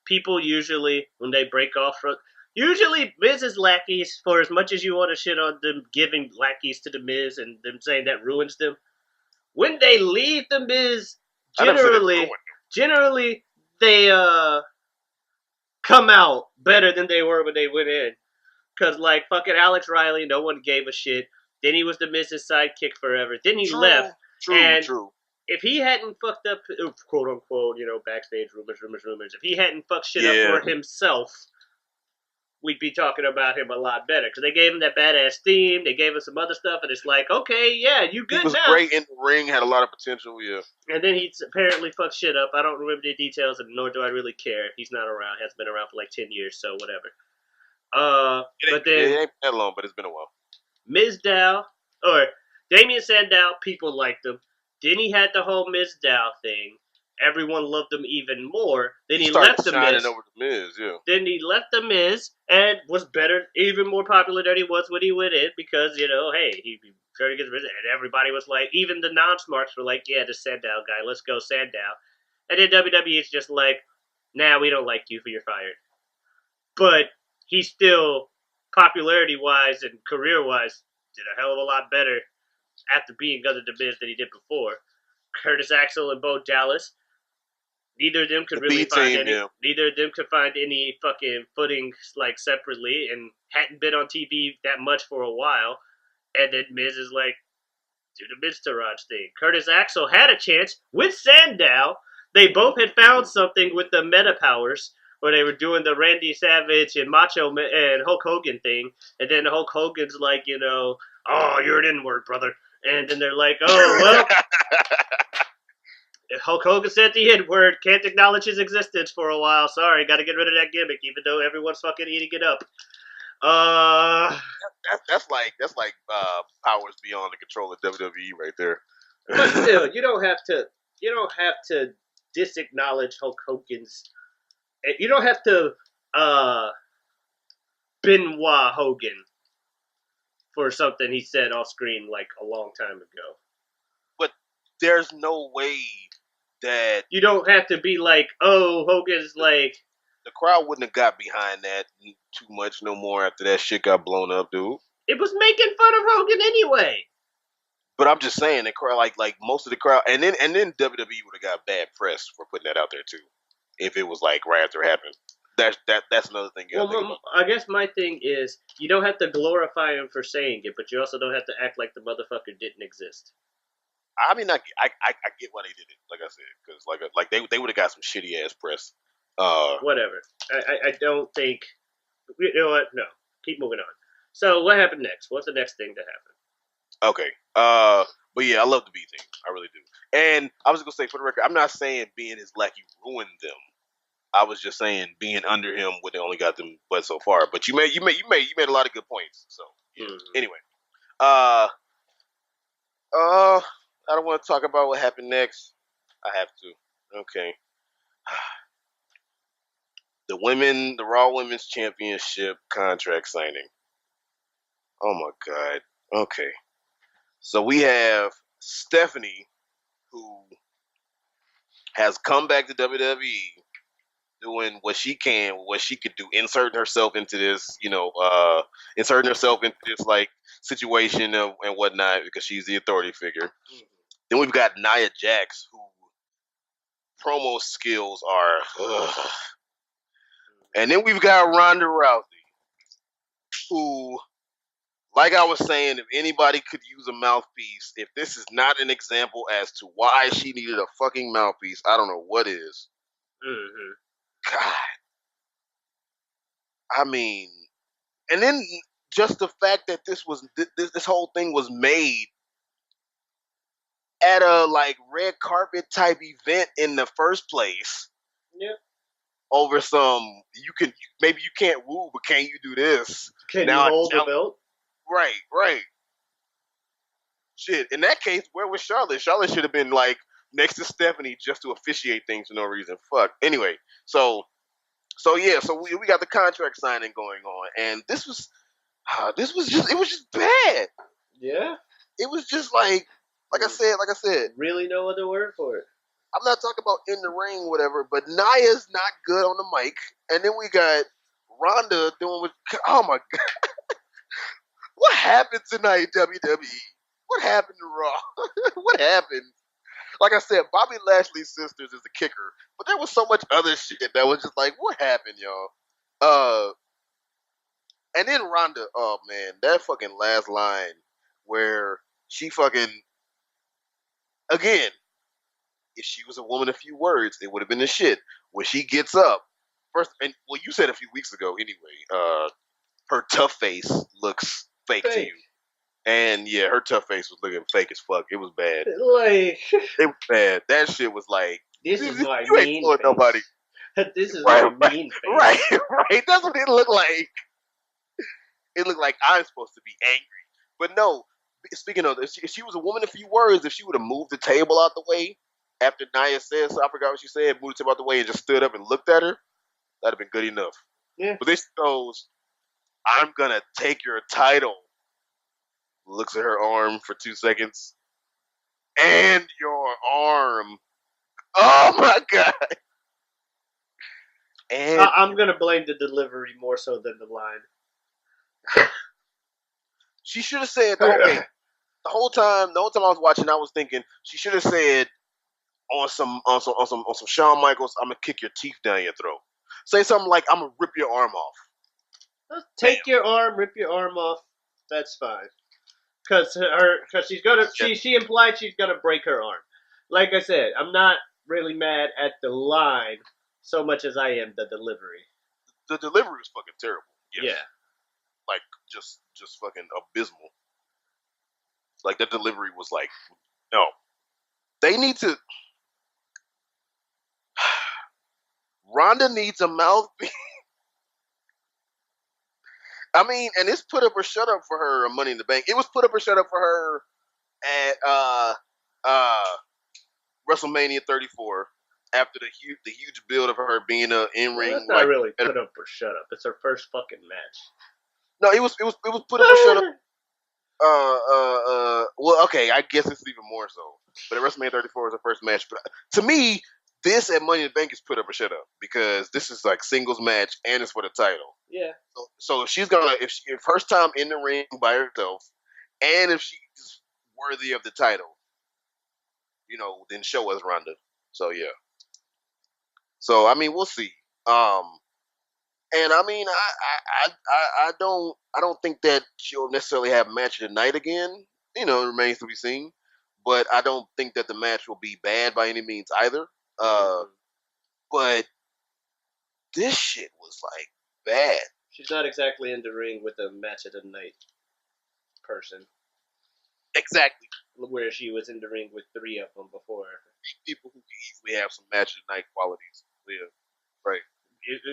people usually, when they break off from. Usually, Miz's lackeys, for as much as you want to shit on them giving lackeys to the Miz and them saying that ruins them, when they leave the Miz, I never said it ruined. generally they come out better than they were when they went in. Cause like fucking Alex Riley, no one gave a shit. Then he was the Miz's sidekick forever. Then he left. And True. if he hadn't fucked up, quote unquote, backstage rumors. If he hadn't fucked shit Yeah. up for himself, we'd be talking about him a lot better. Because they gave him that badass theme, they gave him some other stuff, and it's like, okay, yeah, you good He was now. great in the ring, had a lot of potential. Yeah. And then he apparently fucked shit up. I don't remember the details, and nor do I really care. He's not around. Hasn't been around for like 10 years, so whatever. But then it ain't that long, but it's been a while. Mizdow or Damien Sandow, people liked him. Then he had the whole Mizdow thing. Everyone loved him even more. Then he started left the shining Miz. over the Miz, yeah. Then he left the Miz and was better, even more popular than he was when he went in because hey, he very good, and everybody was like, even the non-smarts were like, yeah, the Sandow guy, let's go Sandow. And then WWE's just like, nah, we don't like you, you're fired. But he's still, popularity-wise and career-wise, did a hell of a lot better after being under the Miz than he did before. Curtis Axel and Bo Dallas, neither of them could The really B find team, any. yeah. Neither of them could find any fucking footing like separately, and hadn't been on TV that much for a while. And then Miz is like, do the Miz Taraj thing. Curtis Axel had a chance with Sandow. They both had found something with the meta powers where they were doing the Randy Savage and Macho and Hulk Hogan thing, and then Hulk Hogan's like, oh, you're an N-word, brother. And then they're like, oh, well, Hulk Hogan said the N-word, can't acknowledge his existence for a while. Sorry, got to get rid of that gimmick, even though everyone's fucking eating it up. That's like powers beyond the control of WWE right there. But still, you don't have to disacknowledge Hulk Hogan's. You don't have to Benoit Hogan for something he said off screen like a long time ago. But there's no way that you don't have to be like, oh, Hogan's like. The crowd wouldn't have got behind that too much no more after that shit got blown up, dude. It was making fun of Hogan anyway. But I'm just saying, the crowd, like most of the crowd, and then WWE would have got bad press for putting that out there too, if it was like right after it happened. That's another thing. I guess my thing is you don't have to glorify him for saying it, but you also don't have to act like the motherfucker didn't exist. I mean, I get why they did it. Like I said, because like they would have got some shitty ass press. Whatever. I don't think. You know what? No. Keep moving on. So what happened next? What's the next thing to happen? Okay. But yeah, I love the B team. I really do. And I was gonna say, for the record, I'm not saying being his lackey ruined them. I was just saying being under him would have only got them but so far. But you made a lot of good points. So yeah. Anyway, I don't want to talk about what happened next. I have to. Okay. The Raw Women's Championship contract signing. Oh my God. Okay. So we have Stephanie, who has come back to WWE, doing what she can, what she could do, inserting herself into this, like situation and whatnot, because she's the authority figure. Then we've got Nia Jax, who promo skills are, and then we've got Ronda Rousey, who, like I was saying, if anybody could use a mouthpiece, if this is not an example as to why she needed a fucking mouthpiece, I don't know what is. God. I mean, and then just the fact that this whole thing was made at a like red carpet type event in the first place. Yep. over some. Maybe you can't woo, but can you do this? Can Now you I hold the challenge- belt? Right. Shit. In that case, where was Charlotte? Charlotte should have been like next to Stephanie just to officiate things for no reason. Fuck. Anyway, so yeah, so we got the contract signing going on, and this was it was just bad. Yeah. It was just like I said, Really, no other word for it. I'm not talking about in the ring, whatever, but Naya's not good on the mic, and then we got Ronda doing what? Oh my god, what happened tonight, WWE? What happened to Raw? What happened? Like I said, Bobby Lashley's sisters is a kicker, but there was so much other shit that was just like, what happened, y'all? And then Ronda, oh man, that fucking last line where she fucking again, if she was a woman of few words, it would have been the shit. When she gets up, first, and well, you said a few weeks ago anyway. Her tough face looks fake to Fake. you, and yeah, her tough face was looking fake as fuck. It was bad. Like, It was bad. That shit was like, this is my you ain't mean fooling face. nobody. This is Right, my mean face. Right. That's what it looked like. It looked like I'm supposed to be angry, but no. Speaking of, if she was a woman of few words, if she would have moved the table out the way after Nia said, so I forgot what she said, moved the table out the way and just stood up and looked at her, that'd have been good enough. Yeah. But this goes, I'm gonna take your title. Looks at her arm for 2 seconds, and your arm. Oh my god! And I'm gonna blame the delivery more so than the line. she should have said the whole time. The whole time I was watching, I was thinking she should have said on some Shawn Michaels, "I'm gonna kick your teeth down your throat." Say something like, "I'm gonna rip your arm off." Take your arm, rip your arm off. That's fine. Because she's gonna she implied she's gonna break her arm. Like I said, I'm not really mad at the line so much as I am the delivery. The delivery was fucking terrible. Yes. Yeah. Like just fucking abysmal. Like that delivery was like, no. They need to. Ronda needs a mouthpiece. I mean, and it's put up or shut up for her Money in the Bank. It was put up or shut up for her at WrestleMania 34 after the huge build of her being a in ring. That's not really put up or shut up. It's her first fucking match. No, it was put up or shut up. Well, okay, I guess it's even more so. But at WrestleMania 34 was her first match. But to me, this at Money in the Bank is put up or shut up because this is like singles match and it's for the title. Yeah. So if she's gonna, if first time in the ring by herself, and if she's worthy of the title, you know, then show us Ronda. So yeah. So I mean, we'll see. And I mean, I don't think that she'll necessarily have match of the night again. You know, it remains to be seen. But I don't think that the match will be bad by any means either. But this shit was like bad. She's not exactly in the ring with a match of the night person. Exactly. Where she was in the ring with 3 of them before. People who can easily have some match of the night qualities. Yeah, right.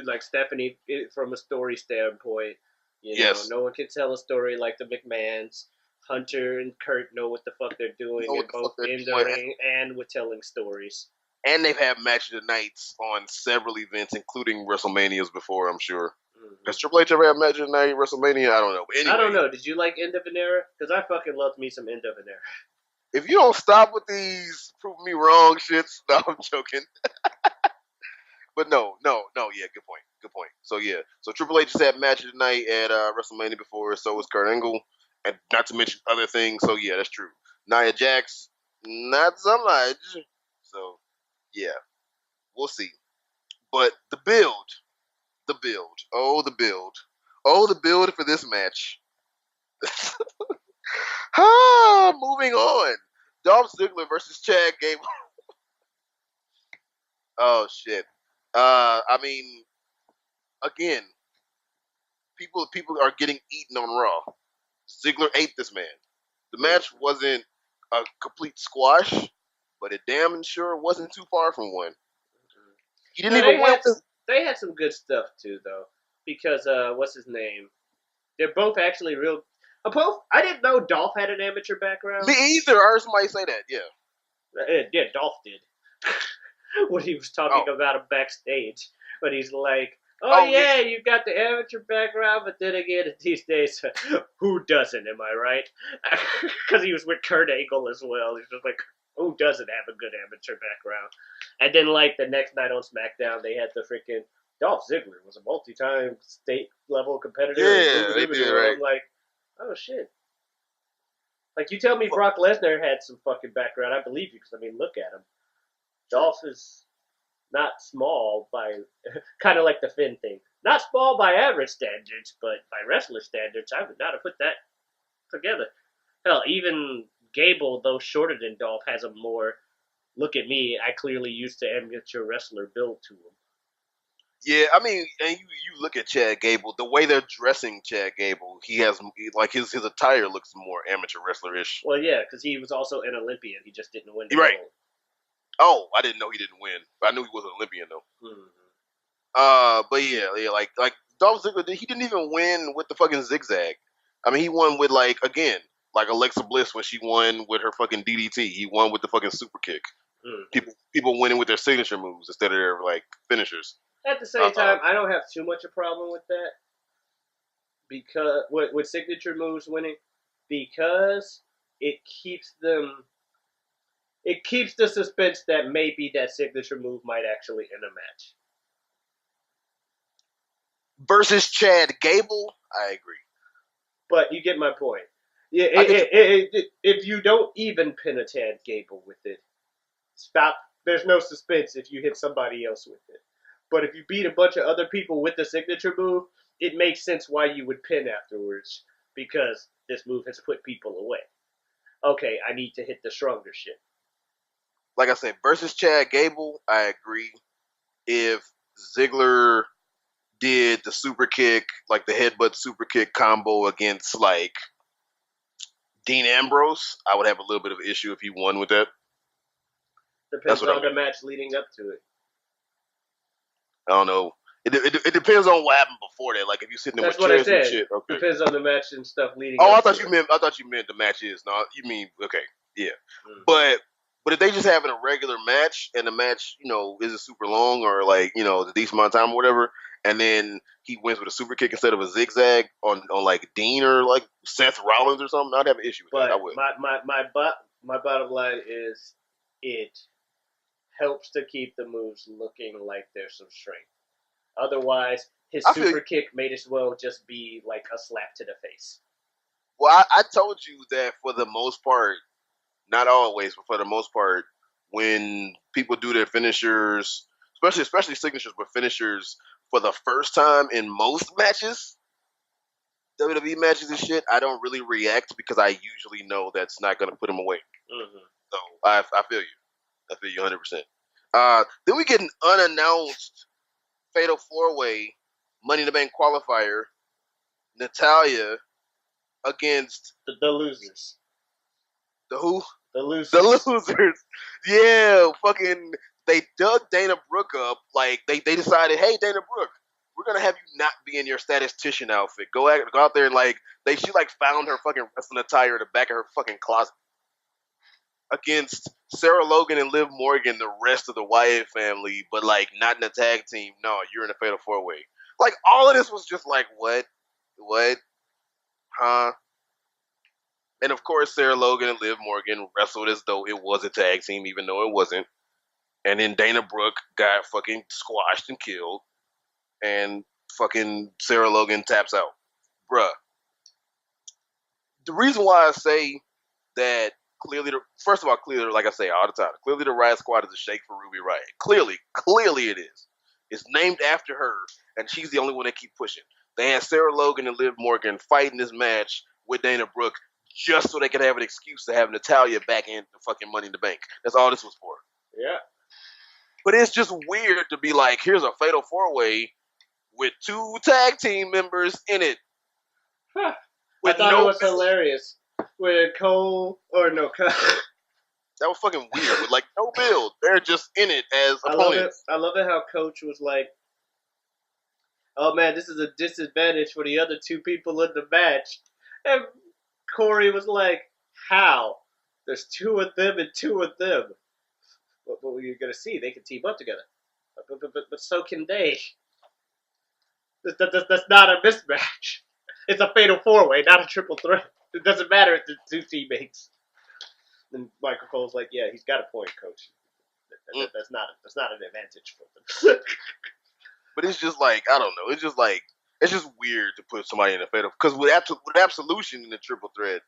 Like Stephanie, from a story standpoint, you know, Yes. no one can tell a story like the McMahons. Hunter and Kurt know what the fuck they're doing, Know what and the both fuck they're in the doing. ring and with telling stories. And they've had match of the nights on several events, including WrestleManias before, I'm sure. Mm-hmm. Has Triple H ever had match of the night at WrestleMania? I don't know. But anyway, I don't know. Did you like End of an Era? Because I fucking loved me some End of an Era. if you don't stop with these prove me wrong shits, no, I'm joking. But no, yeah, good point. So yeah, so Triple H has had match of the night at WrestleMania before, so is Kurt Angle, and not to mention other things. So yeah, that's true. Nia Jax, not so much. So yeah, we'll see. But the build, oh the build for this match. Moving on. Dolph Ziggler versus Chad Gable. Oh shit. I mean, again, people are getting eaten on Raw. Ziggler ate this man. The match wasn't a complete squash, but it damn sure wasn't too far from one. He didn't even win. They had some good stuff too, though, because what's his name? They're both actually real. Both. I didn't know Dolph had an amateur background. Me either. I heard somebody say that. Yeah. Yeah, Dolph did. When he was talking about him backstage, but he's like, "Oh yeah, you got the amateur background, but then again, these days, who doesn't? Am I right?" Because he was with Kurt Angle as well. He's just like, who doesn't have a good amateur background? And then like the next night on SmackDown, they had the freaking Dolph Ziggler was a multi-time state level competitor. Yeah, they did, right. I'm like, oh shit. Like, you tell me Brock Lesnar had some fucking background, I believe you, because, I mean, look at him. Dolph is not small by, kind of like the Finn thing. Not small by average standards, but by wrestler standards, I would not have put that together. Hell, even Gable, though shorter than Dolph, has a more, look at me, I clearly used to amateur wrestler build to him. Yeah, I mean, and you look at Chad Gable, the way they're dressing Chad Gable, he has, like, his attire looks more amateur wrestler-ish. Well, yeah, because he was also an Olympian. He just didn't win the Right. gold. Oh, I didn't know he didn't win. But I knew he was an Olympian, though. Mm-hmm. But yeah, like Dolph Ziggler, he didn't even win with the fucking zigzag. I mean, he won with, like, again, like Alexa Bliss when she won with her fucking DDT. He won with the fucking super kick. Mm-hmm. People winning with their signature moves instead of their, like, finishers. At the same time, I don't have too much a problem with that, because with signature moves winning, because it keeps the suspense that maybe that signature move might actually end a match. Versus Chad Gable, I agree. But you get my point. Yeah, if you don't even pin a Chad Gable with it, stop. There's no suspense if you hit somebody else with it. But if you beat a bunch of other people with the signature move, it makes sense why you would pin afterwards, because this move has put people away. Okay, I need to hit the stronger shit. Like I said, versus Chad Gable, I agree. If Ziggler did the super kick, like the headbutt super kick combo against, like, Dean Ambrose, I would have a little bit of an issue if he won with that. Depends on the match leading up to it. I don't know. It depends on what happened before that. Like, if you're sitting there with chairs and shit. Okay. Depends on the match and stuff leading. Oh, up I thought to you it. meant. I thought you meant the match is. No, you mean okay. Yeah. Mm-hmm. But if they just having a regular match and the match, isn't super long or, like, a decent amount of time or whatever, and then he wins with a super kick instead of a zigzag on like Dean or like Seth Rollins or something, I'd have an issue with that. I would. My bottom line is it helps to keep the moves looking like there's some strength. Otherwise, his super kick may as well just be like a slap to the face. Well, I told you that for the most part, not always, but for the most part, when people do their finishers, especially signatures, but finishers for the first time in most matches, WWE matches and shit, I don't really react because I usually know that's not going to put him away. Mm-hmm. So I feel you. I feel you 100%. Then we get an unannounced Fatal 4-Way Money in the Bank qualifier. Natalya against the losers. The who? The losers. The losers. Yeah, fucking. They dug Dana Brooke up. Like they decided, hey, Dana Brooke, we're gonna have you not be in your statistician outfit. Go out there and she found her fucking wrestling attire in the back of her fucking closet. Against Sarah Logan and Liv Morgan, the rest of the Wyatt family, but not in a tag team. No, you're in a Fatal 4-Way. Like, all of this was just like, what, huh? And of course, Sarah Logan and Liv Morgan wrestled as though it was a tag team, even though it wasn't. And then Dana Brooke got fucking squashed and killed, and fucking Sarah Logan taps out. Bruh. The reason why I say that clearly, like I say all the time, clearly the Riot Squad is a shake for Ruby Riott. Clearly it is. It's named after her, and she's the only one that keep pushing. They had Sarah Logan and Liv Morgan fighting this match with Dana Brooke just so they could have an excuse to have Natalya back in the fucking Money in the Bank. That's all this was for. Yeah. But it's just weird to be like, here's a Fatal 4-Way with 2 tag team members in it. Huh. I thought it was hilarious. With Cole, that was fucking weird. With no build. They're just in it as opponents. I love it how Coach was like, oh man, this is a disadvantage for the other two people in the match. And Corey was like, how? There's two of them and two of them. What were you going to see? They can team up together. But so can they. That's not a mismatch. It's a fatal four-way, not a triple threat. It doesn't matter if the two teammates. And Michael Cole's like, yeah, he's got a point, coach. That's not an advantage for them. But it's just like, I don't know. It's just weird to put somebody in a fatal. Because with Absolution in the triple threat,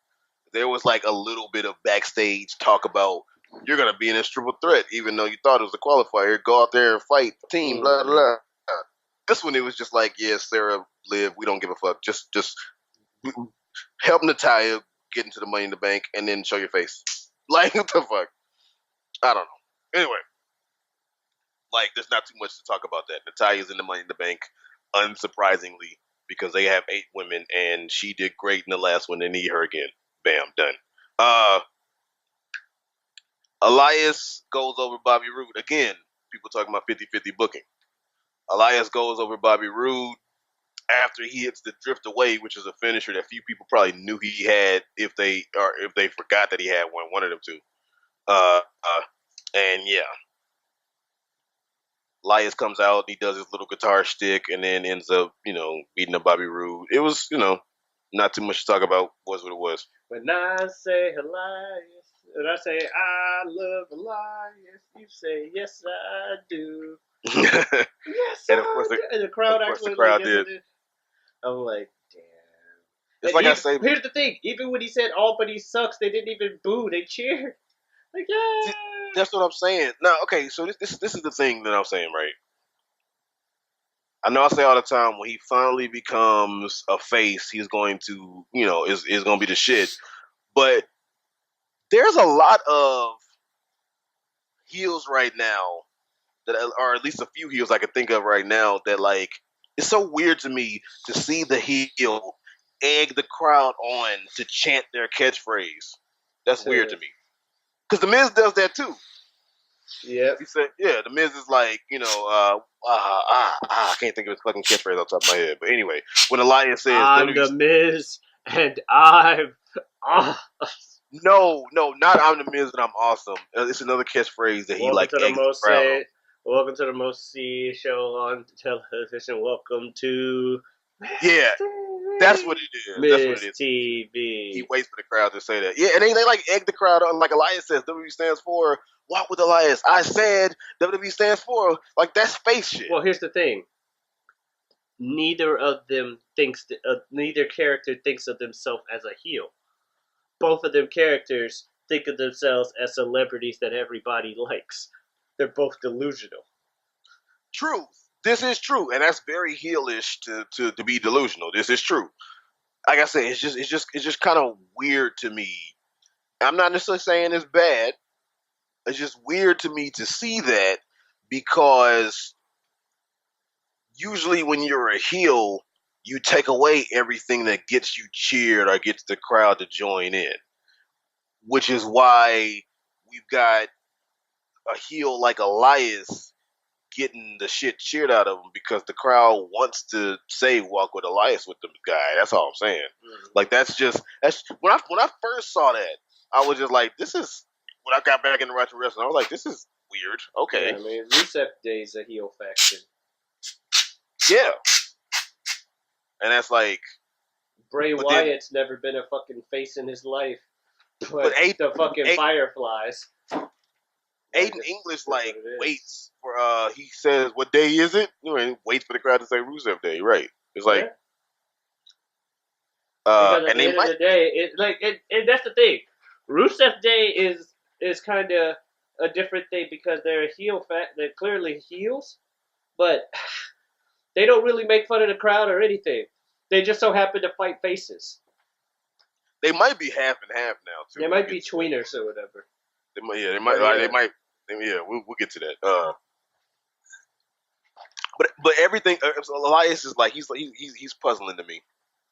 there was like a little bit of backstage talk about you're gonna be in this triple threat, even though you thought it was a qualifier. Go out there and fight the team. Blah blah. Blah. This one, it was just like, yeah, Sarah, Liv, we don't give a fuck. Just help Natalya get into the Money in the Bank and then show your face. Like, what the fuck? I don't know. Anyway, like, there's not too much to talk about that. Natalya's in the Money in the Bank, unsurprisingly, because they have 8 women, and she did great in the last one. They need her again. Bam, done. Elias goes over Bobby Roode. Again, people talking about 50-50 booking. Elias goes over Bobby Roode after he hits the drift away, which is a finisher that few people probably knew he had if they forgot that he had one of them two. And yeah, Elias comes out, he does his little guitar shtick, and then ends up, beating up Bobby Roode. It was, not too much to talk about. Was what it was. When I say Elias, and I say I love Elias, you say yes I do. Yes, And of course, and the crowd actually did. I'm like, damn. It's like I say. Here's the thing: even when he said Albany sucks, they didn't even boo; they cheered. Like, yeah. That's what I'm saying. Now, okay, so this is the thing that I'm saying, right? I know I say all the time when he finally becomes a face, he's going to, is going to be the shit. But there's a lot of heels right now that, or at least a few heels I can think of right now that, like, it's so weird to me to see the heel egg the crowd on to chant their catchphrase. That's weird to me. Because The Miz does that too. Yeah. He said, yeah, The Miz is like, I can't think of his fucking catchphrase off the top of my head. But anyway, when Elias says, I'm The Miz and I'm No, not I'm The Miz and I'm awesome. It's another catchphrase that he eggs the crowd. Welcome to the most see show on television. Welcome to Yeah, that's what it is. Miz That's what it is. TV. He waits for the crowd to say that. Yeah, and they like egg the crowd on. Like Elias says, WWE stands for Walk with Elias. I said WWE stands for, like, that's face shit. Well, here's the thing. Neither character thinks of themselves as a heel. Both of them characters think of themselves as celebrities that everybody likes. They're both delusional. True. This is true, and that's very heelish to be delusional. This is true. Like I said, it's just kind of weird to me. I'm not necessarily saying it's bad. It's just weird to me to see that, because usually when you're a heel, you take away everything that gets you cheered or gets the crowd to join in, which is why we've got a heel like Elias getting the shit cheered out of him, because the crowd wants to say "Walk with Elias" with the guy. That's all I'm saying. Mm-hmm. Like, that's when I first saw that, I was just like, this is, when I got back into watching wrestling, I was like, this is weird. Okay. Yeah, I mean, Rusev Day's a heel faction. Yeah. And that's like, Bray Wyatt's never been a fucking face in his life. But the fucking Fireflies. Aiden English, like, waits for, he says, what day is it? Waits for the crowd to say Rusev Day, right? It's like, because at the end of the day, and that's the thing. Rusev Day is kind of a different thing, because they're a heel they're clearly heels, but they don't really make fun of the crowd or anything. They just so happen to fight faces. They might be half and half now too. They might be tweeners or whatever. They might. Yeah, we'll get to that. But everything, Elias is like, he's puzzling to me.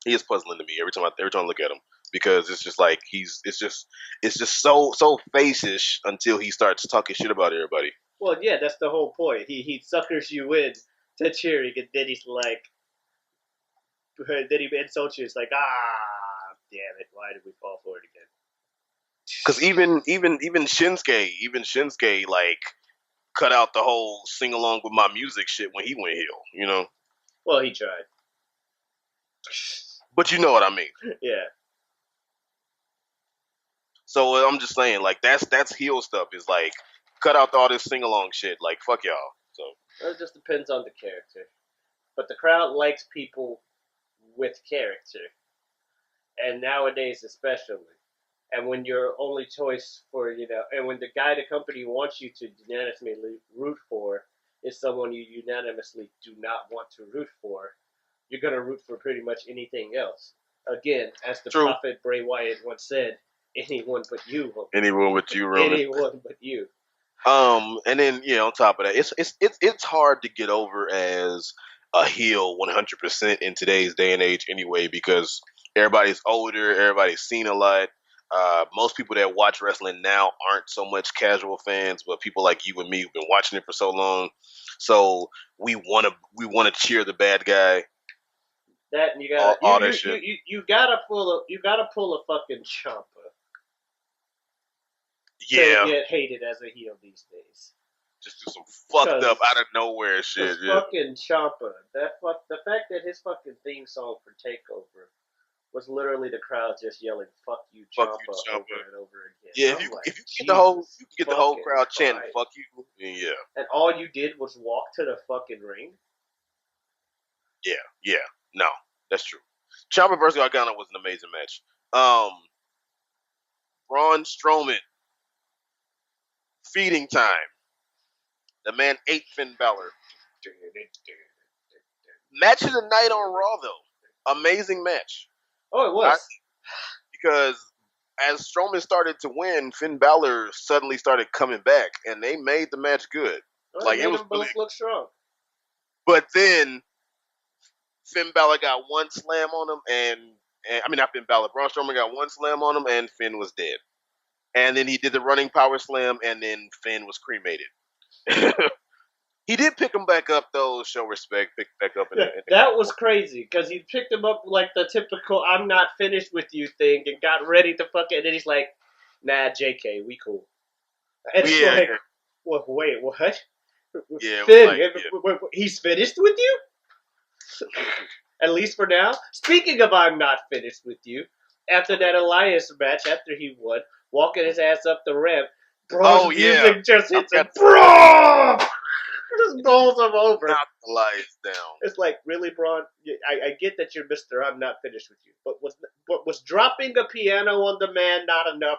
He is puzzling to me every time I look at him, because it's just like it's just so face-ish until he starts talking shit about everybody. Well, yeah, that's the whole point. He suckers you in to cheering, and then he's like, then he insults you. It's like, damn it, why did we fall for it again? Because even Shinsuke like cut out the whole sing along with my music shit when he went heel, you know. Well, he tried. But you know what I mean. Yeah. So I'm just saying, like that's heel stuff. Is like cut out all this sing along shit. Like fuck y'all. So It just depends on the character. But the crowd likes people with character. And nowadays especially. And when your only choice for, and when the guy the company wants you to unanimously root for is someone you unanimously do not want to root for, you're going to root for pretty much anything else. Again, as the True. prophet Bray Wyatt once said, anyone but you. anyone with you, Roman. Anyone but you. And then on top of that, it's hard to get over as a heel 100% in today's day and age anyway, because everybody's older, everybody's seen a lot. Most people that watch wrestling now aren't so much casual fans, but people like you and me who've been watching it for so long. So we wanna cheer the bad guy. That and you gotta all that shit. you gotta pull a fucking Ciampa Yeah, to get hated as a heel these days. just do some fucked up out of nowhere shit. Yeah. Fucking Ciampa. The fact that his fucking theme song for Takeover was literally the crowd just yelling "fuck you, Ciampa" over and over again. Yeah, if you get the whole crowd chanting "fuck you," yeah. And all you did was walk to the fucking ring. Yeah, no, that's true. Ciampa versus Gargano was an amazing match. Braun Strowman, feeding time. The man ate Finn Balor. Match of the night on Raw, though. Amazing match. Oh, it was. Because as Strowman started to win, Finn Balor suddenly started coming back, and they made the match good. Like it was both look strong. But then Finn Balor got one slam on him, and I mean not Finn Balor. Braun Strowman got one slam on him, and Finn was dead. And then he did the running power slam, and then Finn was cremated. He did pick him back up, though. Show respect. Picked back up. That was crazy because he picked him up like the typical "I'm not finished with you" thing, and got ready to fuck it. And then he's like, "Nah, JK, we cool." And it's like, well, wait, what? Yeah, Finn, he's finished with you? At least for now. Speaking of "I'm not finished with you," after that Elias match, after he won, walking his ass up the ramp, Braun's music just hits him. Braun! Just bowls him over. Knock the lights down. It's like, really, Braun? I get that you're Mr. I'm not finished with you, but was dropping a piano on the man not enough?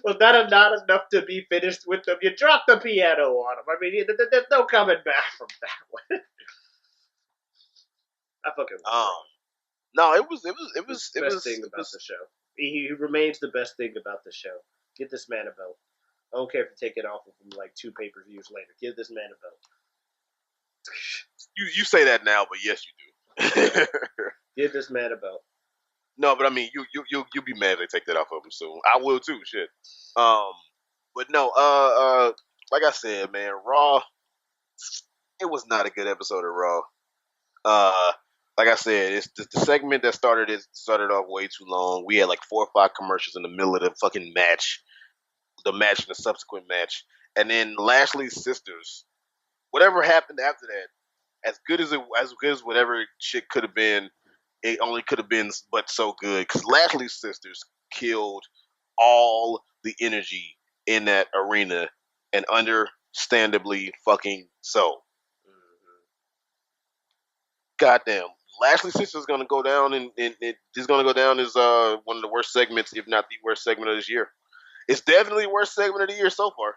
Was that not enough to be finished with him? You dropped the piano on him. I mean, there's no coming back from that one. I fucking no, it was the best thing about the show. He remains the best thing about the show. Get this man a belt. I don't care if you take it off of him like 2 pay-per-views later. Give this man a belt. You say that now, but yes, you do. Give this man a belt. No, but I mean, you'll be mad if they take that off of him soon. I will too. Shit. But no. Like I said, man, Raw. It was not a good episode of Raw. Like I said, it's the segment that started off way too long. We had like 4 or 5 commercials in the middle of the fucking match. The match and the subsequent match, and then Lashley's sisters. Whatever happened after that, as good as whatever shit could have been, it only could have been but so good because Lashley's sisters killed all the energy in that arena, and understandably fucking so. Goddamn, Lashley's sisters is gonna go down, and it's gonna go down as one of the worst segments, if not the worst segment of this year. It's definitely the worst segment of the year so far.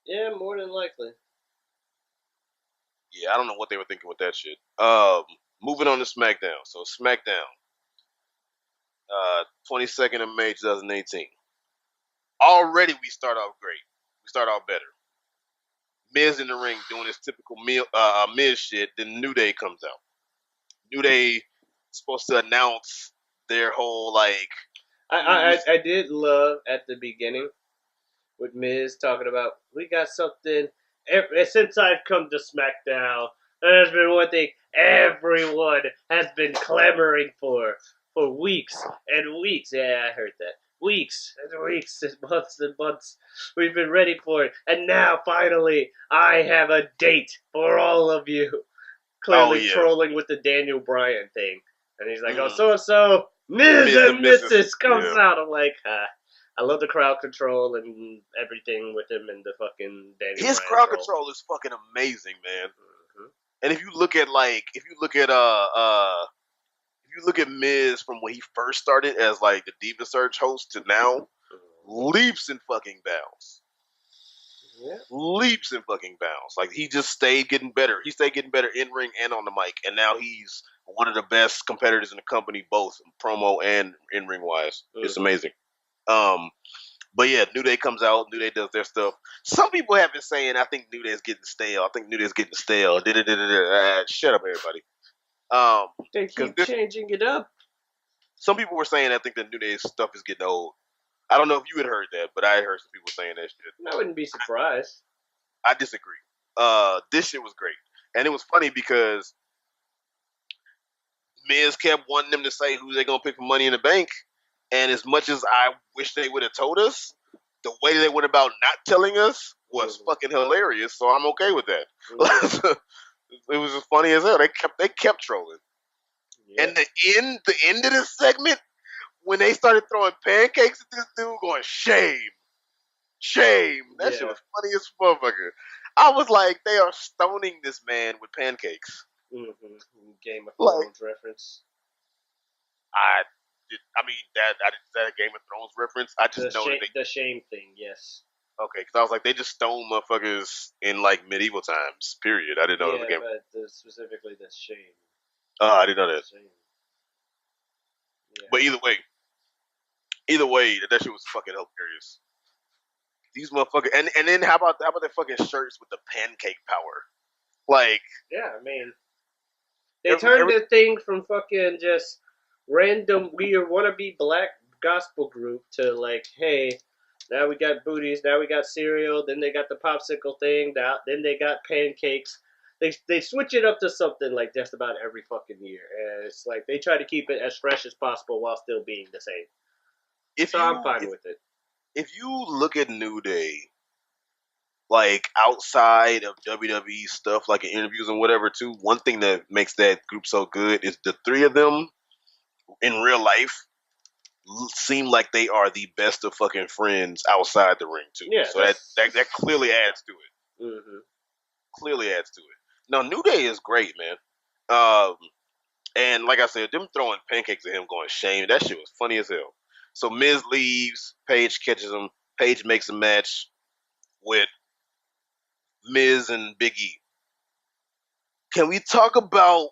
Yeah, more than likely. Yeah, I don't know what they were thinking with that shit. Moving on to Smackdown. So Smackdown, 22nd of May 2018. Already we start off great. We start off better. Miz in the ring doing his typical Miz shit. Then New Day comes out. New Day supposed to announce their whole like. I did love at the beginning with Miz talking about we got something. Since I've come to SmackDown, there's been one thing. everyone has been clamoring for weeks and weeks. Yeah, I heard that. Weeks and weeks and months. We've been ready for it. And now, finally, I have a date for all of you. Oh Clearly yeah. trolling with the Daniel Bryan thing. And he's like, oh, Mhm. so-and-so, Ms. Ms. and and Mrs. Mrs. comes Yeah. out. I'm like, I love the crowd control and everything with him and the fucking Daniel His Bryan crowd troll. control is fucking amazing, man. Mhm. And if you look at Miz from when he first started as like the Diva Search host to now, leaps and fucking bounds. Yeah. Leaps and fucking bounds. Like he just stayed getting better. He stayed getting better in ring and on the mic, and now he's one of the best competitors in the company, both promo and in ring wise. It's amazing. But yeah, New Day comes out. New Day does their stuff. Some people have been saying, I think New Day's getting stale. I think New Day's getting stale. Shut up, everybody. They keep changing it up. Some people were saying, I think the New Day stuff is getting old. I don't know if you had heard that, but I heard some people saying that shit. I wouldn't be surprised. I disagree. This shit was great. And it was funny because Miz kept wanting them to say who they going to pick for Money in the Bank. And as much as I wish they would have told us, the way they went about not telling us was fucking hilarious. So I'm okay with that. It was just funny as hell. They kept trolling. Yeah. And the end of this segment, when they started throwing pancakes at this dude, going shame. That shit was funny as motherfucker. I was like, they are stoning this man with pancakes. Mm-hmm. Game of Thrones reference. That Game of Thrones reference. I just know the shame thing. Yes. Okay, because I was like, they just stone motherfuckers in like medieval times. Period. I didn't know it was a game. But specifically the shame. I didn't know that. Shame. Yeah. But either way, that shit was fucking hilarious. These motherfuckers, and then how about their fucking shirts with the pancake power? Like, yeah, I mean, they turned the thing from fucking just random weird wannabe black gospel group to like, hey, now we got booties, now we got cereal, then they got the popsicle thing, then they got pancakes. They switch it up to something like just about every fucking year, and it's like they try to keep it as fresh as possible while still being the same. I'm fine with it. If you look at New Day, like outside of WWE stuff, like in interviews and whatever, too, one thing that makes that group so good is the three of them in real life seem like they are the best of fucking friends outside the ring, too. Yeah, so that clearly adds to it. Mm-hmm. Clearly adds to it. Now, New Day is great, man. And like I said, them throwing pancakes at him going shame, that shit was funny as hell. So Miz leaves, Paige catches him, Paige makes a match with Miz and Big E. Can we talk about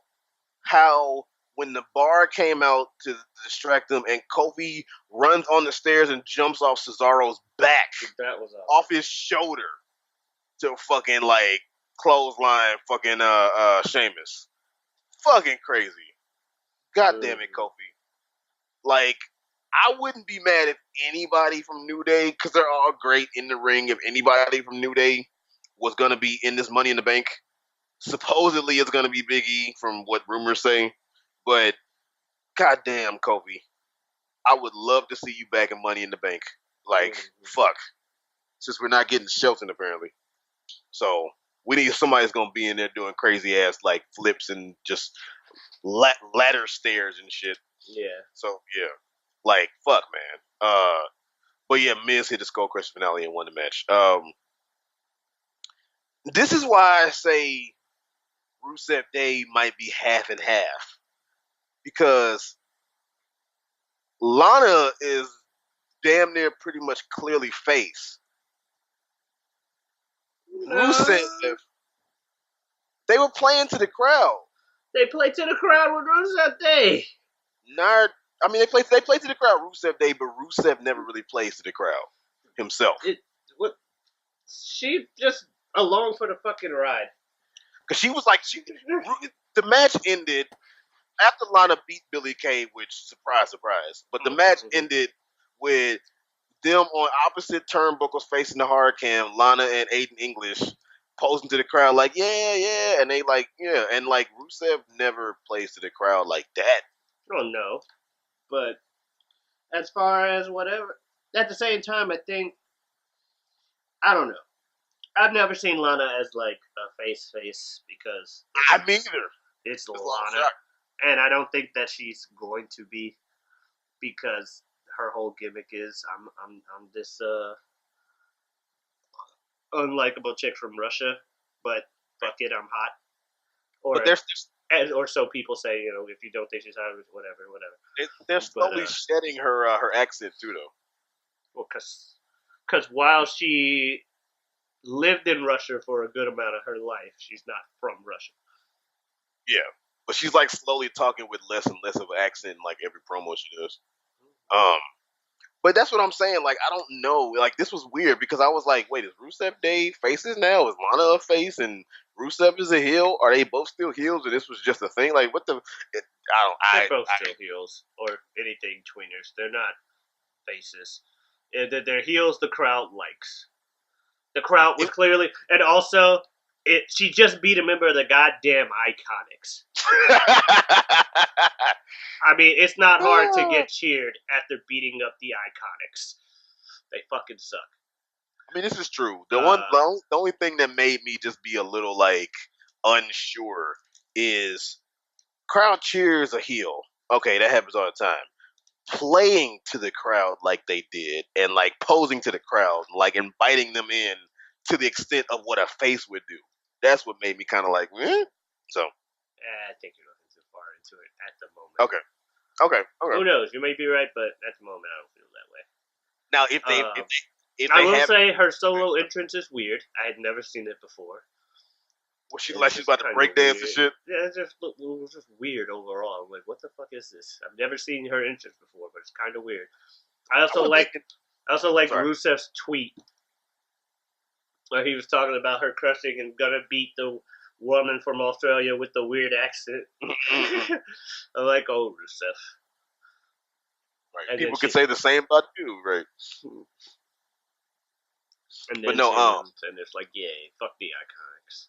how when the bar came out to distract them and Kofi runs on the stairs and jumps off Cesaro's back, that was off his shoulder to fucking like clothesline fucking Sheamus. Fucking crazy. God damn it, Kofi. Like, I wouldn't be mad if anybody from New Day, because they're all great in the ring, if anybody from New Day was going to be in this Money in the Bank. Supposedly it's going to be Big E from what rumors say. But, goddamn, Kofi. I would love to see you back in Money in the Bank. Like, fuck. Since we're not getting Shelton, apparently. So, we need somebody that's going to be in there doing crazy-ass, like, flips and just ladder stairs and shit. Yeah. So, yeah. Like, fuck, man. But yeah, Miz hit the Skull Crush finale and won the match. This is why I say Rusev Day might be half and half. Because Lana is damn near pretty much clearly face. Rusev, they were playing to the crowd. They played to the crowd with Rusev Day. They play to the crowd Rusev Day, but Rusev never really plays to the crowd himself. She just along for the fucking ride. Because she was like, the match ended after Lana beat Billie Kay, which, surprise, surprise. But the match ended with them on opposite turnbuckles facing the hard cam, Lana and Aiden English posing to the crowd like, yeah, and they like, yeah, and like Rusev never plays to the crowd like that. I don't know, but as far as whatever, at the same time, I think I don't know. I've never seen Lana as like a face because I mean, either. it's It's Lana, and I don't think that she's going to be because her whole gimmick is I'm this unlikable chick from Russia, but fuck it, I'm hot. Or But or so people say. You know, if you don't think she's hot, whatever. they're slowly shedding her accent too, though. Well, because while she lived in Russia for a good amount of her life, she's not from Russia. Yeah, but she's like slowly talking with less and less of an accent in like every promo she does. But that's what I'm saying. Like, I don't know. Like, this was weird because I was like, wait, is Rusev Day faces now? Is Lana a face and Rusev is a heel? Are they both still heels or this was just a thing? Like, what the? They're both still heels or anything tweeners. They're not faces. They're heels the crowd likes. The crowd was clearly, and also, she just beat a member of the goddamn Iconics. I mean, it's not hard to get cheered after beating up the Iconics. They fucking suck. I mean, this is true. The only thing that made me just be a little like unsure is crowd cheers a heel. Okay, that happens all the time. Playing to the crowd like they did and like posing to the crowd, like inviting them in to the extent of what a face would do. That's what made me kind of like, So. I think you're looking too far into it at the moment. Okay. Who knows? You may be right, but at the moment, I don't feel that way. Now, if I will say her solo entrance is weird. I had never seen it before. Was she like she's about to break dance and shit? Yeah, it was just weird overall. I'm like, what the fuck is this? I've never seen her entrance before, but it's kind of weird. I also like Rusev's tweet where he was talking about her crushing and gonna beat the woman from Australia with the weird accent. I'm like, oh, Rusev. Right. And people can say the same about you, right? And then and it's like, yeah, fuck the Iconics.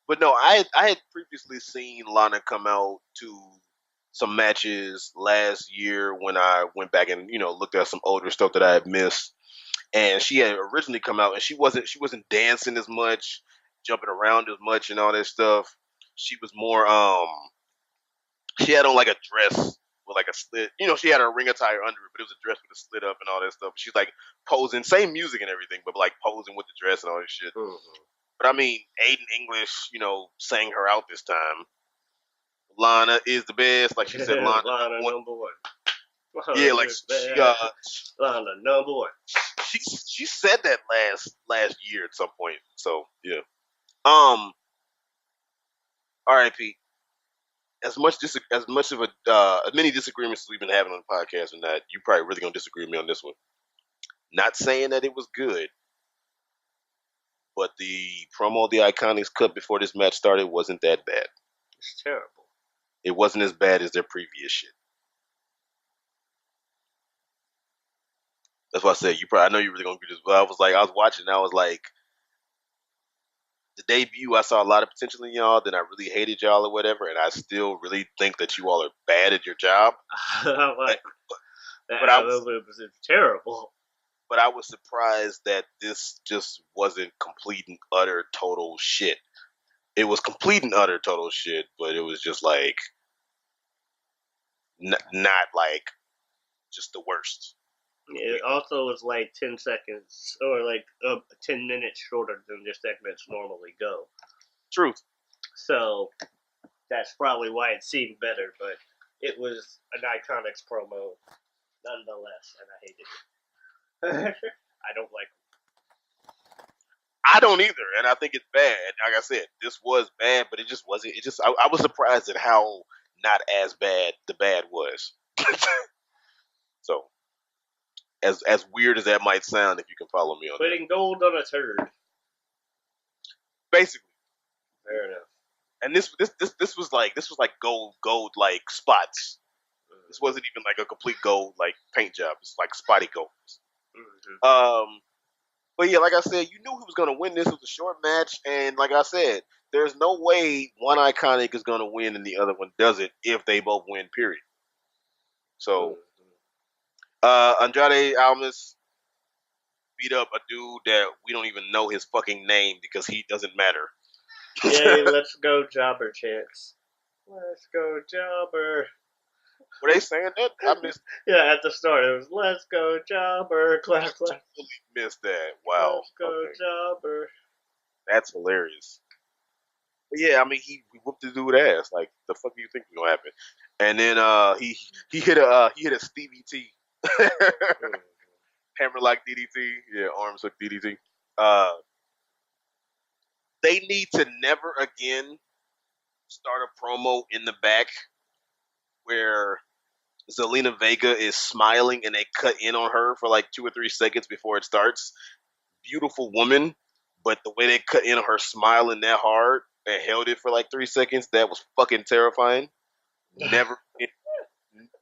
But no, I had previously seen Lana come out to some matches last year when I went back and looked at some older stuff that I had missed, and she had originally come out and she wasn't dancing as much, jumping around as much, and all that stuff. She was more she had on like a dress with like a slit. She had her ring attire under it, but it was a dress with a slit up and all that stuff. She's like posing, same music and everything, but like posing with the dress and all this shit. Mm-hmm. But I mean, Aiden English, sang her out this time. Lana is the best, like she said. Lana number one. Yeah, like Lana number one. She said that last year at some point. So yeah. All right, Pete. As many disagreements as we've been having on the podcast and that, you probably really gonna disagree with me on this one. Not saying that it was good, but the promo the Iconics cut before this match started wasn't that bad. It's terrible. It wasn't as bad as their previous shit. That's why I said I know you're really gonna agree with this, but I was watching and I was like, the debut, I saw a lot of potential in y'all, then I really hated y'all or whatever, and I still really think that you all are bad at your job. But I was terrible. But I was surprised that this just wasn't complete and utter total shit. It was complete and utter total shit, but it was just like not like just the worst. It also was like 10 seconds or like 10 minutes shorter than their segments normally go. Truth. So that's probably why it seemed better, but it was an Iconics promo nonetheless, and I hated it. I don't like it. I don't either, and I think it's bad. Like I said, this was bad, but it just wasn't. I was surprised at how not as bad the bad was. So, as weird as that might sound, if you can follow me on that. Putting gold on a turd. Basically. Fair enough. And this was like gold like spots. This wasn't even like a complete gold like paint job. It's like spotty gold. Mm-hmm. But yeah, like I said, you knew he was going to win. This was a short match, and like I said, there's no way one Iconic is going to win and the other one doesn't if they both win. Period. So, Andrade Almas beat up a dude that we don't even know his fucking name because he doesn't matter. Yay, let's go jobber chance. Let's go jobber. Were they saying that? I Yeah, at the start it was let's go jobber. Clap clap. missed that. Wow. Let's go jobber. That's hilarious. But yeah, I mean he whooped the dude ass. Like the fuck do you think was gonna happen? And then he hit a Stevie T. Hammer like DDT. Yeah, arms hook DDT. They need to never again start a promo in the back where Zelina Vega is smiling and they cut in on her for like 2 or 3 seconds before it starts. Beautiful woman, but the way they cut in on her smiling that hard and held it for like 3 seconds, that was fucking terrifying. Never,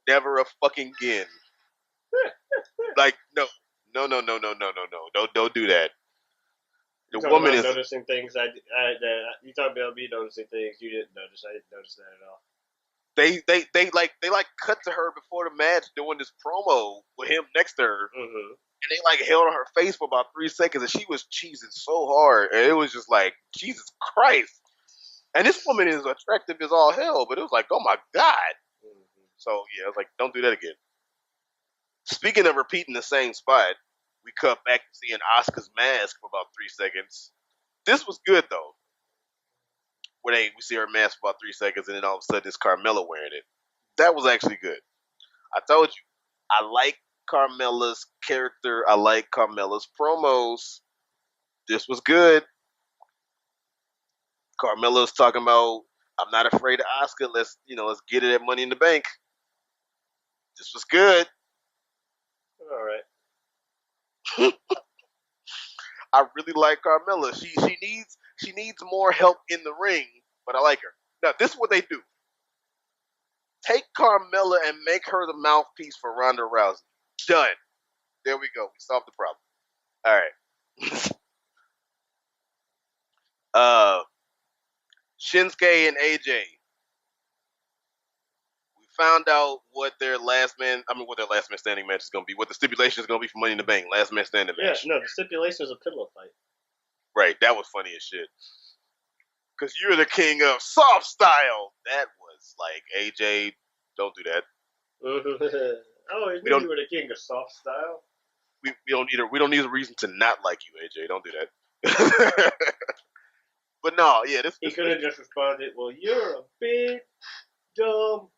never a fucking again. Like no. Don't do that. The woman is noticing things. You talking about me noticing things you didn't notice. I didn't notice that at all. They cut to her before the match doing this promo with him next to her, and they like held on her face for about 3 seconds, and she was cheesing so hard, and it was just like Jesus Christ. And this woman is attractive as all hell, but it was like, oh my god. So yeah, I was like, don't do that again. Speaking of repeating the same spot, we cut back to seeing Asuka's mask for about 3 seconds. This was good though. Where we see her mask for about 3 seconds, and then all of a sudden it's Carmella wearing it. That was actually good. I told you, I like Carmella's character. I like Carmella's promos. This was good. Carmella's talking about, I'm not afraid of Asuka. Let's get it at Money in the Bank. This was good. All right. I really like Carmella. She needs more help in the ring, but I like her. Now, this is what they do. Take Carmella and make her the mouthpiece for Ronda Rousey. Done. There we go. We solved the problem. All right. Shinsuke and AJ. We found out what their last man standing match is going to be, what the stipulation is going to be for Money in the Bank. Last man standing match. Yeah, no, the stipulation is a pillow fight. Right, that was funny as shit. Because you're the king of soft style. That was like, AJ, don't do that. Oh, you were the king of soft style? We don't need a reason to not like you, AJ. Don't do that. But no, yeah, he could have just responded, well, you're a big, dumb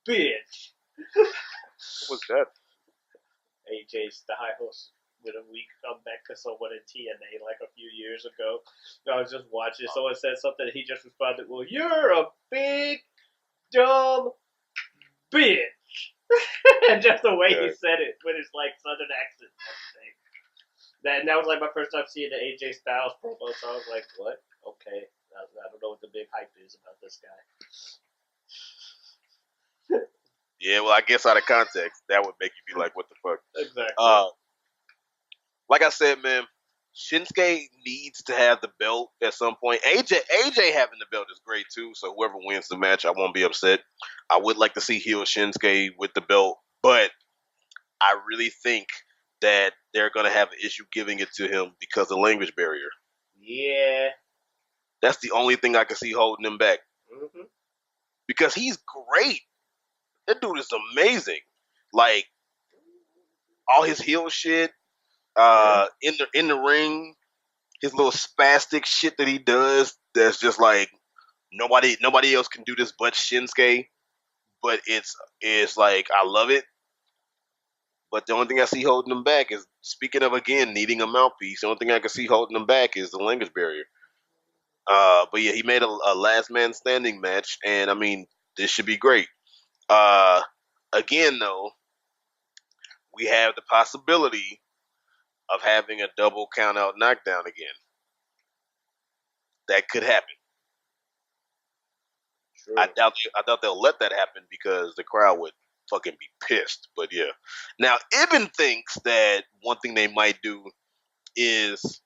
bitch. What was that? AJ Styles with a weak comeback to someone in TNA like a few years ago. I was just watching. Someone said something, and he just responded, well, you're a big, dumb bitch. And just the way he said it with his like southern accent and everything. That was like my first time seeing the AJ Styles promo, so I was like, what? Okay. I don't know what the big hype is about this guy. Yeah, well, I guess out of context, that would make you be like, what the fuck? Exactly. Like I said, man, Shinsuke needs to have the belt at some point. AJ having the belt is great too, so whoever wins the match, I won't be upset. I would like to see heel Shinsuke with the belt, but I really think that they're going to have an issue giving it to him because of the language barrier. Yeah. That's the only thing I can see holding him back. Mm-hmm. Because he's great. That dude is amazing. Like, all his heel shit, in the ring, his little spastic shit that he does, that's just like nobody else can do this but Shinsuke. But it's like I love it. But the only thing I see holding him back is, speaking of again needing a mouthpiece, the only thing I can see holding him back is the language barrier. But yeah, he made a last man standing match, and I mean, this should be great. Again though, we have the possibility of having a double count out knockdown again. That could happen. Sure. I doubt they'll let that happen because the crowd would fucking be pissed. But yeah. Now, Ibn thinks that one thing they might do is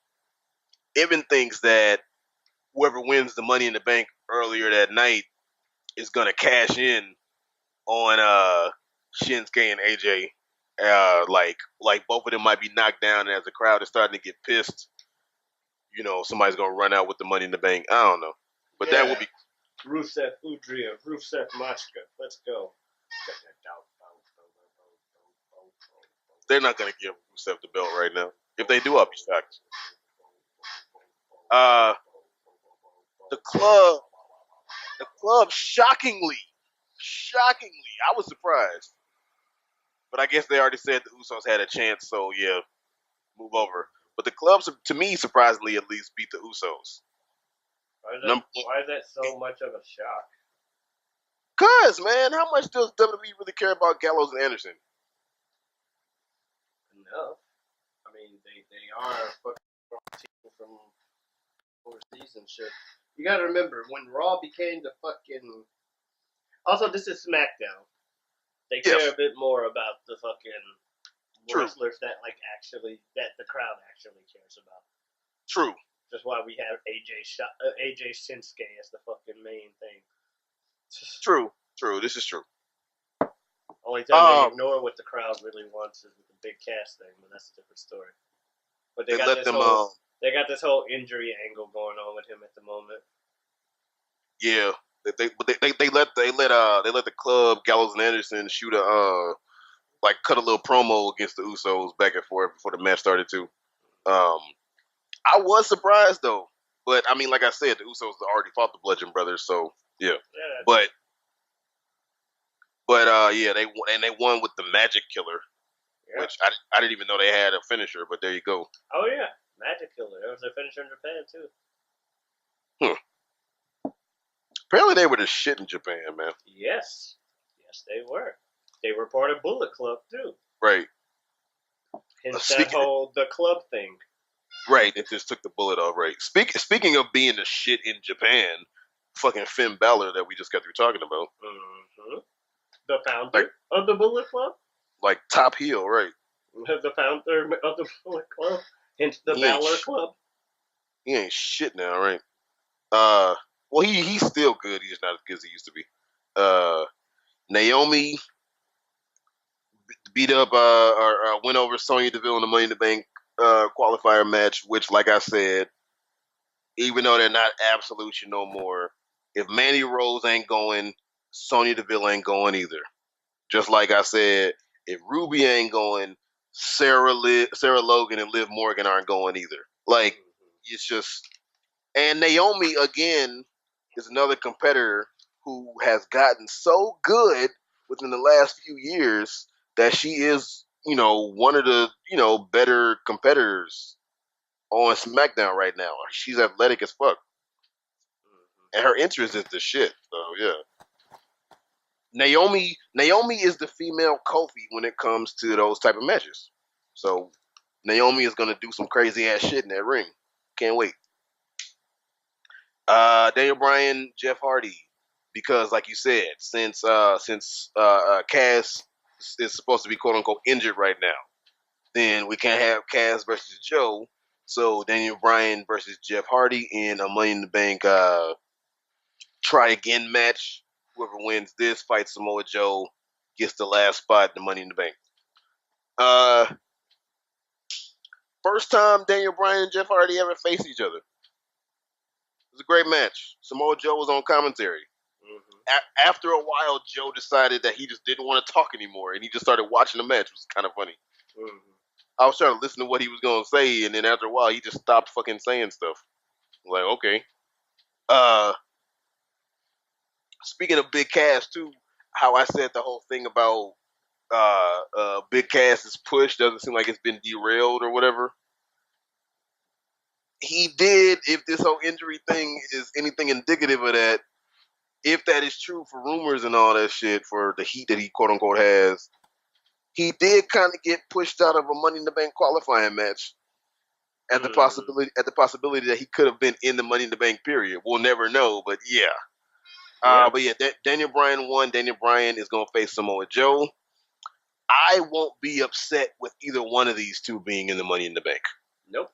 Evan thinks that whoever wins the Money in the Bank earlier that night is gonna cash in on Shinsuke and AJ. Like both of them might be knocked down, and as the crowd is starting to get pissed, somebody's gonna run out with the Money in the Bank. I don't know, but that would be. Rusev Udria, Rusev Machka. Let's go. They're not gonna give Rusev the belt right now. If they do, I'll be shocked. The club, shockingly, I was surprised, but I guess they already said the Usos had a chance, so yeah, move over. But the clubs, to me, surprisingly, at least beat the Usos. Why is that so much of a shock? Cause, man, how much does WWE really care about Gallows and Anderson? Enough. I mean, they are fucking team from overseas and shit. You gotta remember, when Raw became the fucking... Also, this is Smackdown. They care a bit more about the fucking wrestlers that the crowd actually cares about. True. That's why we have AJ Shinsuke as the fucking main thing. True. This is true. Only time they ignore what the crowd really wants is with the big cast thing, but that's a different story. But they got this whole injury angle going on with him at the moment. Yeah, they let the club Gallows and Anderson shoot cut a little promo against the Usos back and forth before the match started too. I was surprised though, but I mean, like I said, the Usos already fought the Bludgeon Brothers, so yeah. But they won with the Magic Killer, which I didn't even know they had a finisher, but there you go. Oh yeah, Magic Killer. That was their finisher in Japan too. Apparently they were the shit in Japan, man. Yes, they were. They were part of Bullet Club too. Right. Hence the club thing. Right, it just took the bullet off. Right. Speaking of being the shit in Japan, fucking Finn Balor that we just got through talking about. Mm-hmm. The founder of the Bullet Club? Like top heel, right. The founder of the Bullet Club? Hence the Balor Club? He ain't shit now, right? Well, he's still good. He's not as good as he used to be. Naomi beat up or went over Sonya Deville in the Money in the Bank qualifier match, which, like I said, even though they're not Absolution no more, if Mandy Rose ain't going, Sonya Deville ain't going either. Just like I said, if Ruby ain't going, Sarah Logan and Liv Morgan aren't going either. Like, it's just... And Naomi, again, is another competitor who has gotten so good within the last few years that she is, one of the, better competitors on SmackDown right now. She's athletic as fuck. And her interest is the shit. So, yeah. Naomi is the female Kofi when it comes to those type of matches. So, Naomi is going to do some crazy ass shit in that ring. Can't wait. Daniel Bryan, Jeff Hardy, because like you said, since Cass is supposed to be quote unquote injured right now, then we can't have Cass versus Joe. So Daniel Bryan versus Jeff Hardy in a Money in the Bank try again match. Whoever wins this fights Samoa Joe, gets the last spot in the Money in the Bank. First time Daniel Bryan and Jeff Hardy ever faced each other. It was a great match. Samoa Joe was on commentary. Mm-hmm. After a while, Joe decided that he just didn't want to talk anymore, and he just started watching the match. It was kind of funny. Mm-hmm. I was trying to listen to what he was going to say, and then after a while, he just stopped fucking saying stuff. I'm like, okay. Speaking of Big Cass, too, how I said the whole thing about Big Cass's push doesn't seem like it's been derailed or whatever. He did, if this whole injury thing is anything indicative of that, if that is true for rumors and all that shit, for the heat that he quote unquote has, he did kind of get pushed out of a Money in the Bank qualifying match at the possibility that he could have been in the Money in the Bank period. We'll never know, but yeah. But yeah, Daniel Bryan won. Daniel Bryan is going to face Samoa Joe. I won't be upset with either one of these two being in the Money in the Bank. Nope.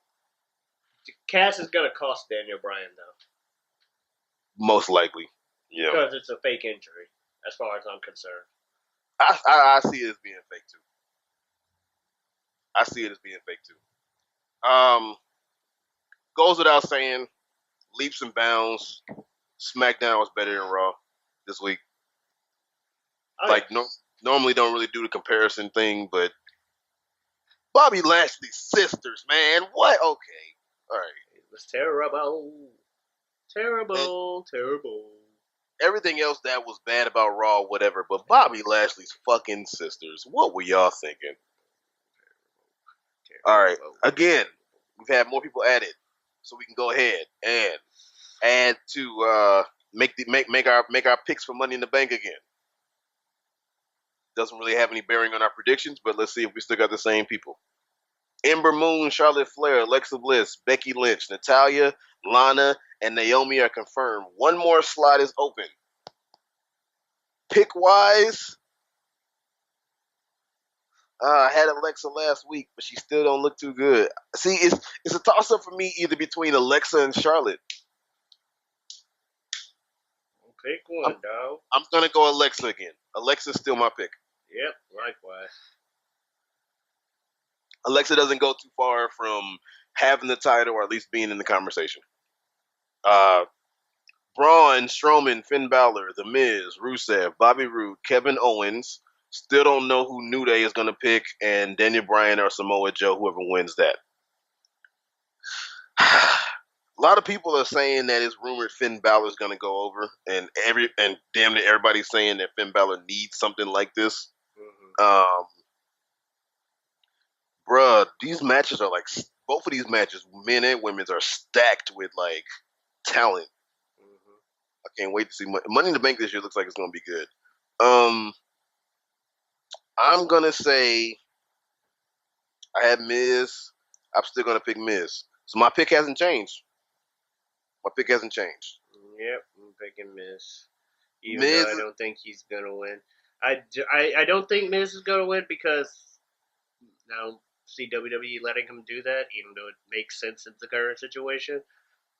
Cass is gonna cost Daniel Bryan though, Most likely. Yeah. because it's a fake injury, as far as I'm concerned. I see it as being fake too. I see it as being fake too. Goes without saying, leaps and bounds. SmackDown was better than Raw this week. Like normally don't really do the comparison thing, but Bobby Lashley's sisters, man. What? Okay. All right. It was terrible. Terrible. Terrible. Everything else that was bad about Raw, whatever, but Bobby Lashley's fucking sisters. What were y'all thinking? All right. Again, we've had more people added, so we can go ahead and add to make our picks for Money in the Bank again. Doesn't really have any bearing on our predictions, but let's see if we still got the same people. Ember Moon, Charlotte Flair, Alexa Bliss, Becky Lynch, Natalya, Lana, and Naomi are confirmed. One more slot is open. Pick-wise, I had Alexa last week, but she still don't look too good. See, it's a toss-up for me either between Alexa and Charlotte. Pick one, dog. I'm going to go Alexa again. Alexa's still my pick. Yep, likewise. Alexa doesn't go too far from having the title or at least being in the conversation. Braun, Strowman, Finn Balor, The Miz, Rusev, Bobby Roode, Kevin Owens. Still don't know who New Day is going to pick, and Daniel Bryan or Samoa Joe, whoever wins that. A lot of people are saying that it's rumored Finn Balor is going to go over, and damn it, everybody's saying that Finn Balor needs something like this. Mm-hmm. Bruh, these matches are like, both of these matches, men and women's, are stacked with like talent. I can't wait to see Money in the Bank this year. Looks like it's going to be good. I'm going to say I had Miz. I'm still going to pick Miz. So my pick hasn't changed. Yep, I'm picking Miz. Even though I don't think he's going to win. I don't think Miz is going to win because I don't see WWE letting him do that, even though it makes sense in the current situation.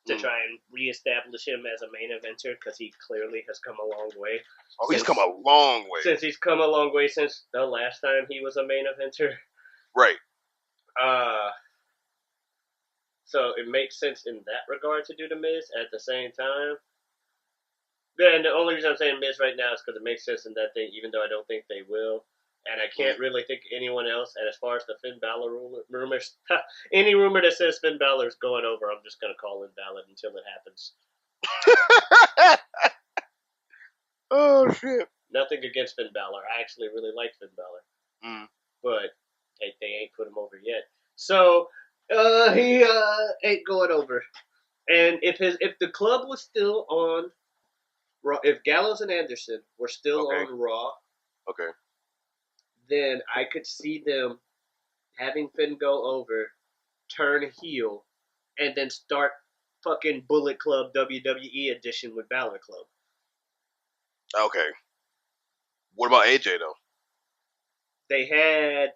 To try and reestablish him as a main eventer, because he clearly has come a long way. He's come a long way. Since he's come a long way since the last time he was a main eventer. Right. So it makes sense in that regard to do the Miz at the same time. And the only reason I'm saying Miz right now is because it makes sense in that thing, even though I don't think they will. And I can't really think of anyone else. And as far as the Finn Balor rumors, any rumor that says Finn Balor's going over, I'm just going to call invalid until it happens. Oh, shit. Nothing against Finn Balor. I actually really like Finn Balor. But they ain't put him over yet. So he ain't going over. And if the club was still on Raw, if Gallows and Anderson were still on Raw, then I could see them having Finn go over, turn heel, and then start fucking Bullet Club WWE edition with Balor Club. Okay. What about AJ, though? They had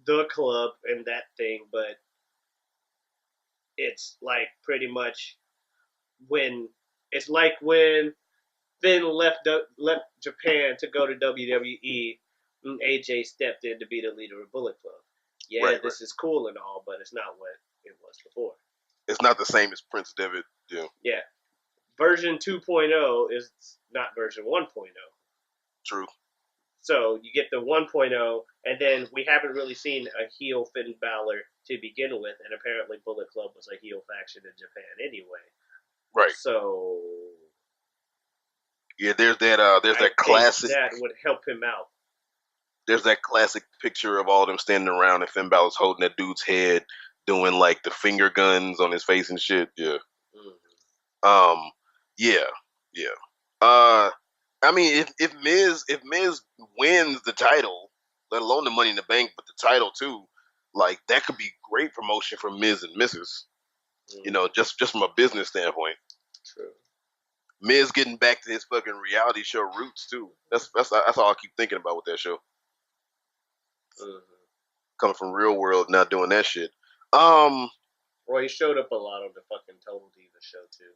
the club and that thing, but it's like pretty much when Finn left Japan to go to WWE, and AJ stepped in to be the leader of Bullet Club. Yeah, this is cool and all, but it's not what it was before. It's not the same as Prince Devitt. Yeah. Version 2.0 is not version 1.0. True. So you get the 1.0, and then we haven't really seen a heel Finn Balor to begin with, and apparently Bullet Club was a heel faction in Japan anyway. Right. So yeah, there's that classic that would help him out. There's that classic picture of all of them standing around and Finn Balor's holding that dude's head, doing like the finger guns on his face and shit. Yeah. I mean, if Miz wins the title, let alone the Money in the Bank, but the title too, like that could be great promotion for Miz and Mrs. Just from a business standpoint. True. Miz getting back to his fucking reality show roots too. That's all I keep thinking about with that show. Coming from real world, not doing that shit. Well, he showed up a lot on the fucking Total Divas show too.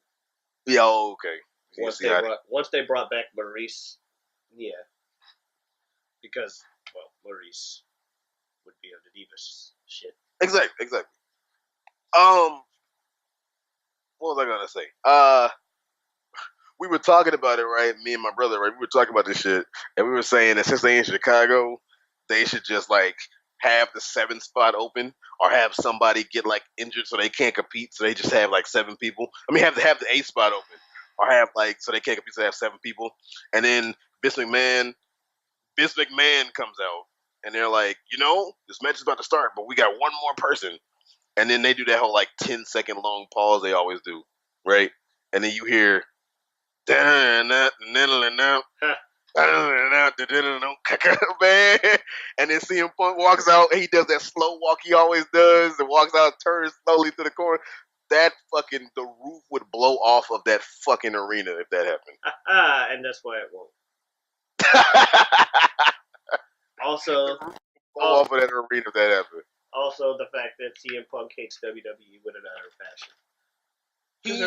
Yeah, okay. Once they brought back Maurice, yeah, because Maurice would be on the Divas shit. Exactly. What was I gonna say? We were talking about it, right? Me and my brother, right? We were talking about this shit, and we were saying that since they in Chicago, they should just like have the 7th spot open, or have somebody get like injured so they can't compete, so they just have like 7 people. I mean, have the 8th spot open, or have like so they can't compete, so they have 7 people, and then Vince McMahon comes out, and they're like, this match is about to start, but we got one more person, and then they do that whole like 10-second long pause they always do, right? And then you hear. Man, and then CM Punk walks out and he does that slow walk he always does and walks out, turns slowly to the corner. The roof would blow off of that fucking arena if that happened. And that's why it won't. Also, blow off of that arena if that happened. Also, the fact that CM Punk hates WWE with another passion. Because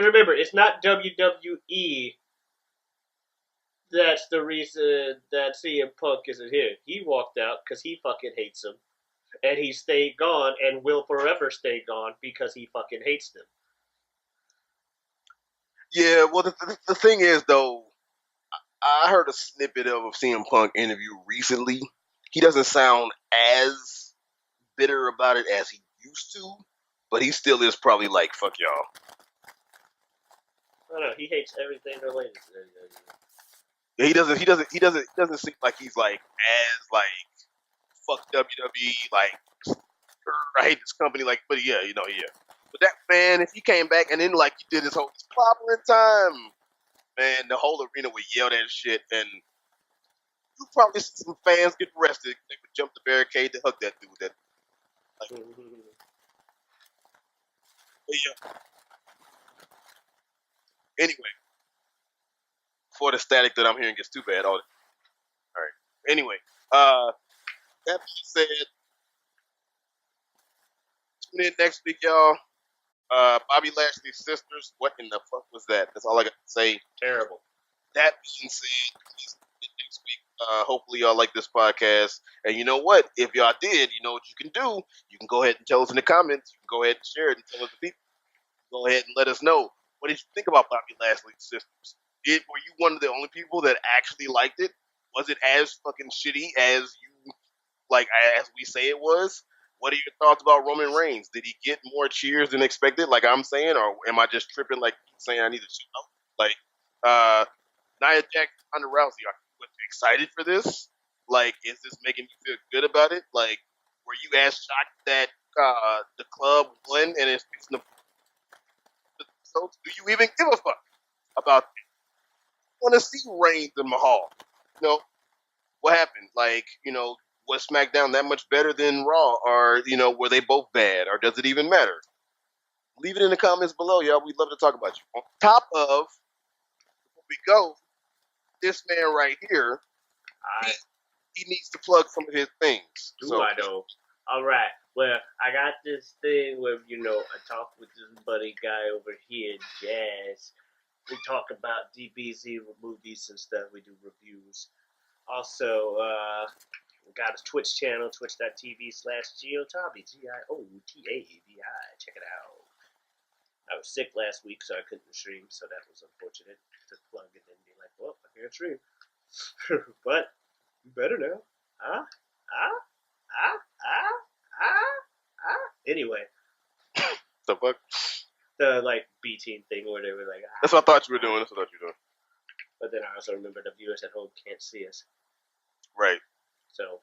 remember, it's not WWE that's the reason that CM Punk isn't here. He walked out because he fucking hates them. And he stayed gone and will forever stay gone because he fucking hates them. Yeah, well, the thing is, though, I heard a snippet of a CM Punk interview recently. He doesn't sound as bitter about it as he used to, but he still is probably like, fuck y'all. I don't know. He hates everything related to WWE. Yeah, he doesn't seem like he's like as like fuck WWE, like I hate this company, like, but yeah. But that man, if he came back and then like he did his whole clobbering time, man, the whole arena would yell that shit, and you probably see some fans get arrested. They would jump the barricade to hug that dude. But yeah. Anyway, before the static that I'm hearing gets too bad, all right. Anyway, that being said, tune in next week, y'all. Bobby Lashley's sisters. What in the fuck was that? That's all I got to say. Terrible. That being said, please tune in next week. Hopefully y'all like this podcast. And you know what? If y'all did, you know what you can do. You can go ahead and tell us in the comments. You can go ahead and share it and tell other people. Go ahead and let us know. What did you think about Bobby Lashley's sisters? Were you one of the only people that actually liked it? Was it as fucking shitty as we say it was? What are your thoughts about Roman Reigns? Did he get more cheers than expected, like I'm saying, or am I just tripping, like saying I need to shut up? Like, Nia Jax, Ronda Rousey, are you excited for this? Like, is this making you feel good about it? Like, were you as shocked that the club won and it's fixing to? So, do you even give a fuck about it? Want to see Reigns and Mahal? What happened? Like, was SmackDown that much better than Raw? Or, were they both bad? Or does it even matter? Leave it in the comments below, y'all. We'd love to talk about you. On top of, before we go, this man right here, he needs to plug some of his things. I know? All right. Well, I got this thing where, I talk with this buddy guy over here, Jazz. We talk about DBZ movies and stuff. We do reviews. Also, we got a Twitch channel, twitch.tv/GIOTABI, GIOTABI. Check it out. I was sick last week, so I couldn't stream, so that was unfortunate to plug and then be like, well, I can't stream. But, you better now. Anyway. The fuck? The, B team thing where they were like, That's what I thought you were doing. But then I also remember the viewers at home can't see us. Right. So,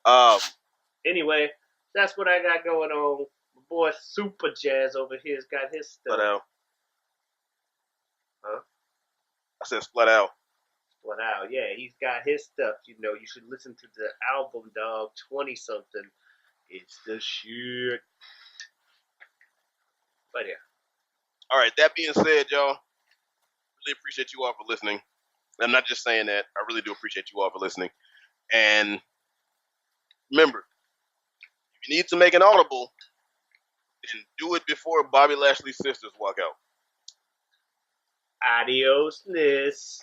anyway, that's what I got going on. My boy Super Jazz over here's got his stuff. Splat out. Huh? I said splat out. Splat out, yeah. He's got his stuff. You should listen to the album, dog. 20-something. It's the shit. But yeah. All right, that being said, y'all, really appreciate you all for listening. I'm not just saying that. I really do appreciate you all for listening. And remember, if you need to make an audible, And do it before Bobby Lashley's sisters walk out. Adios, Nis.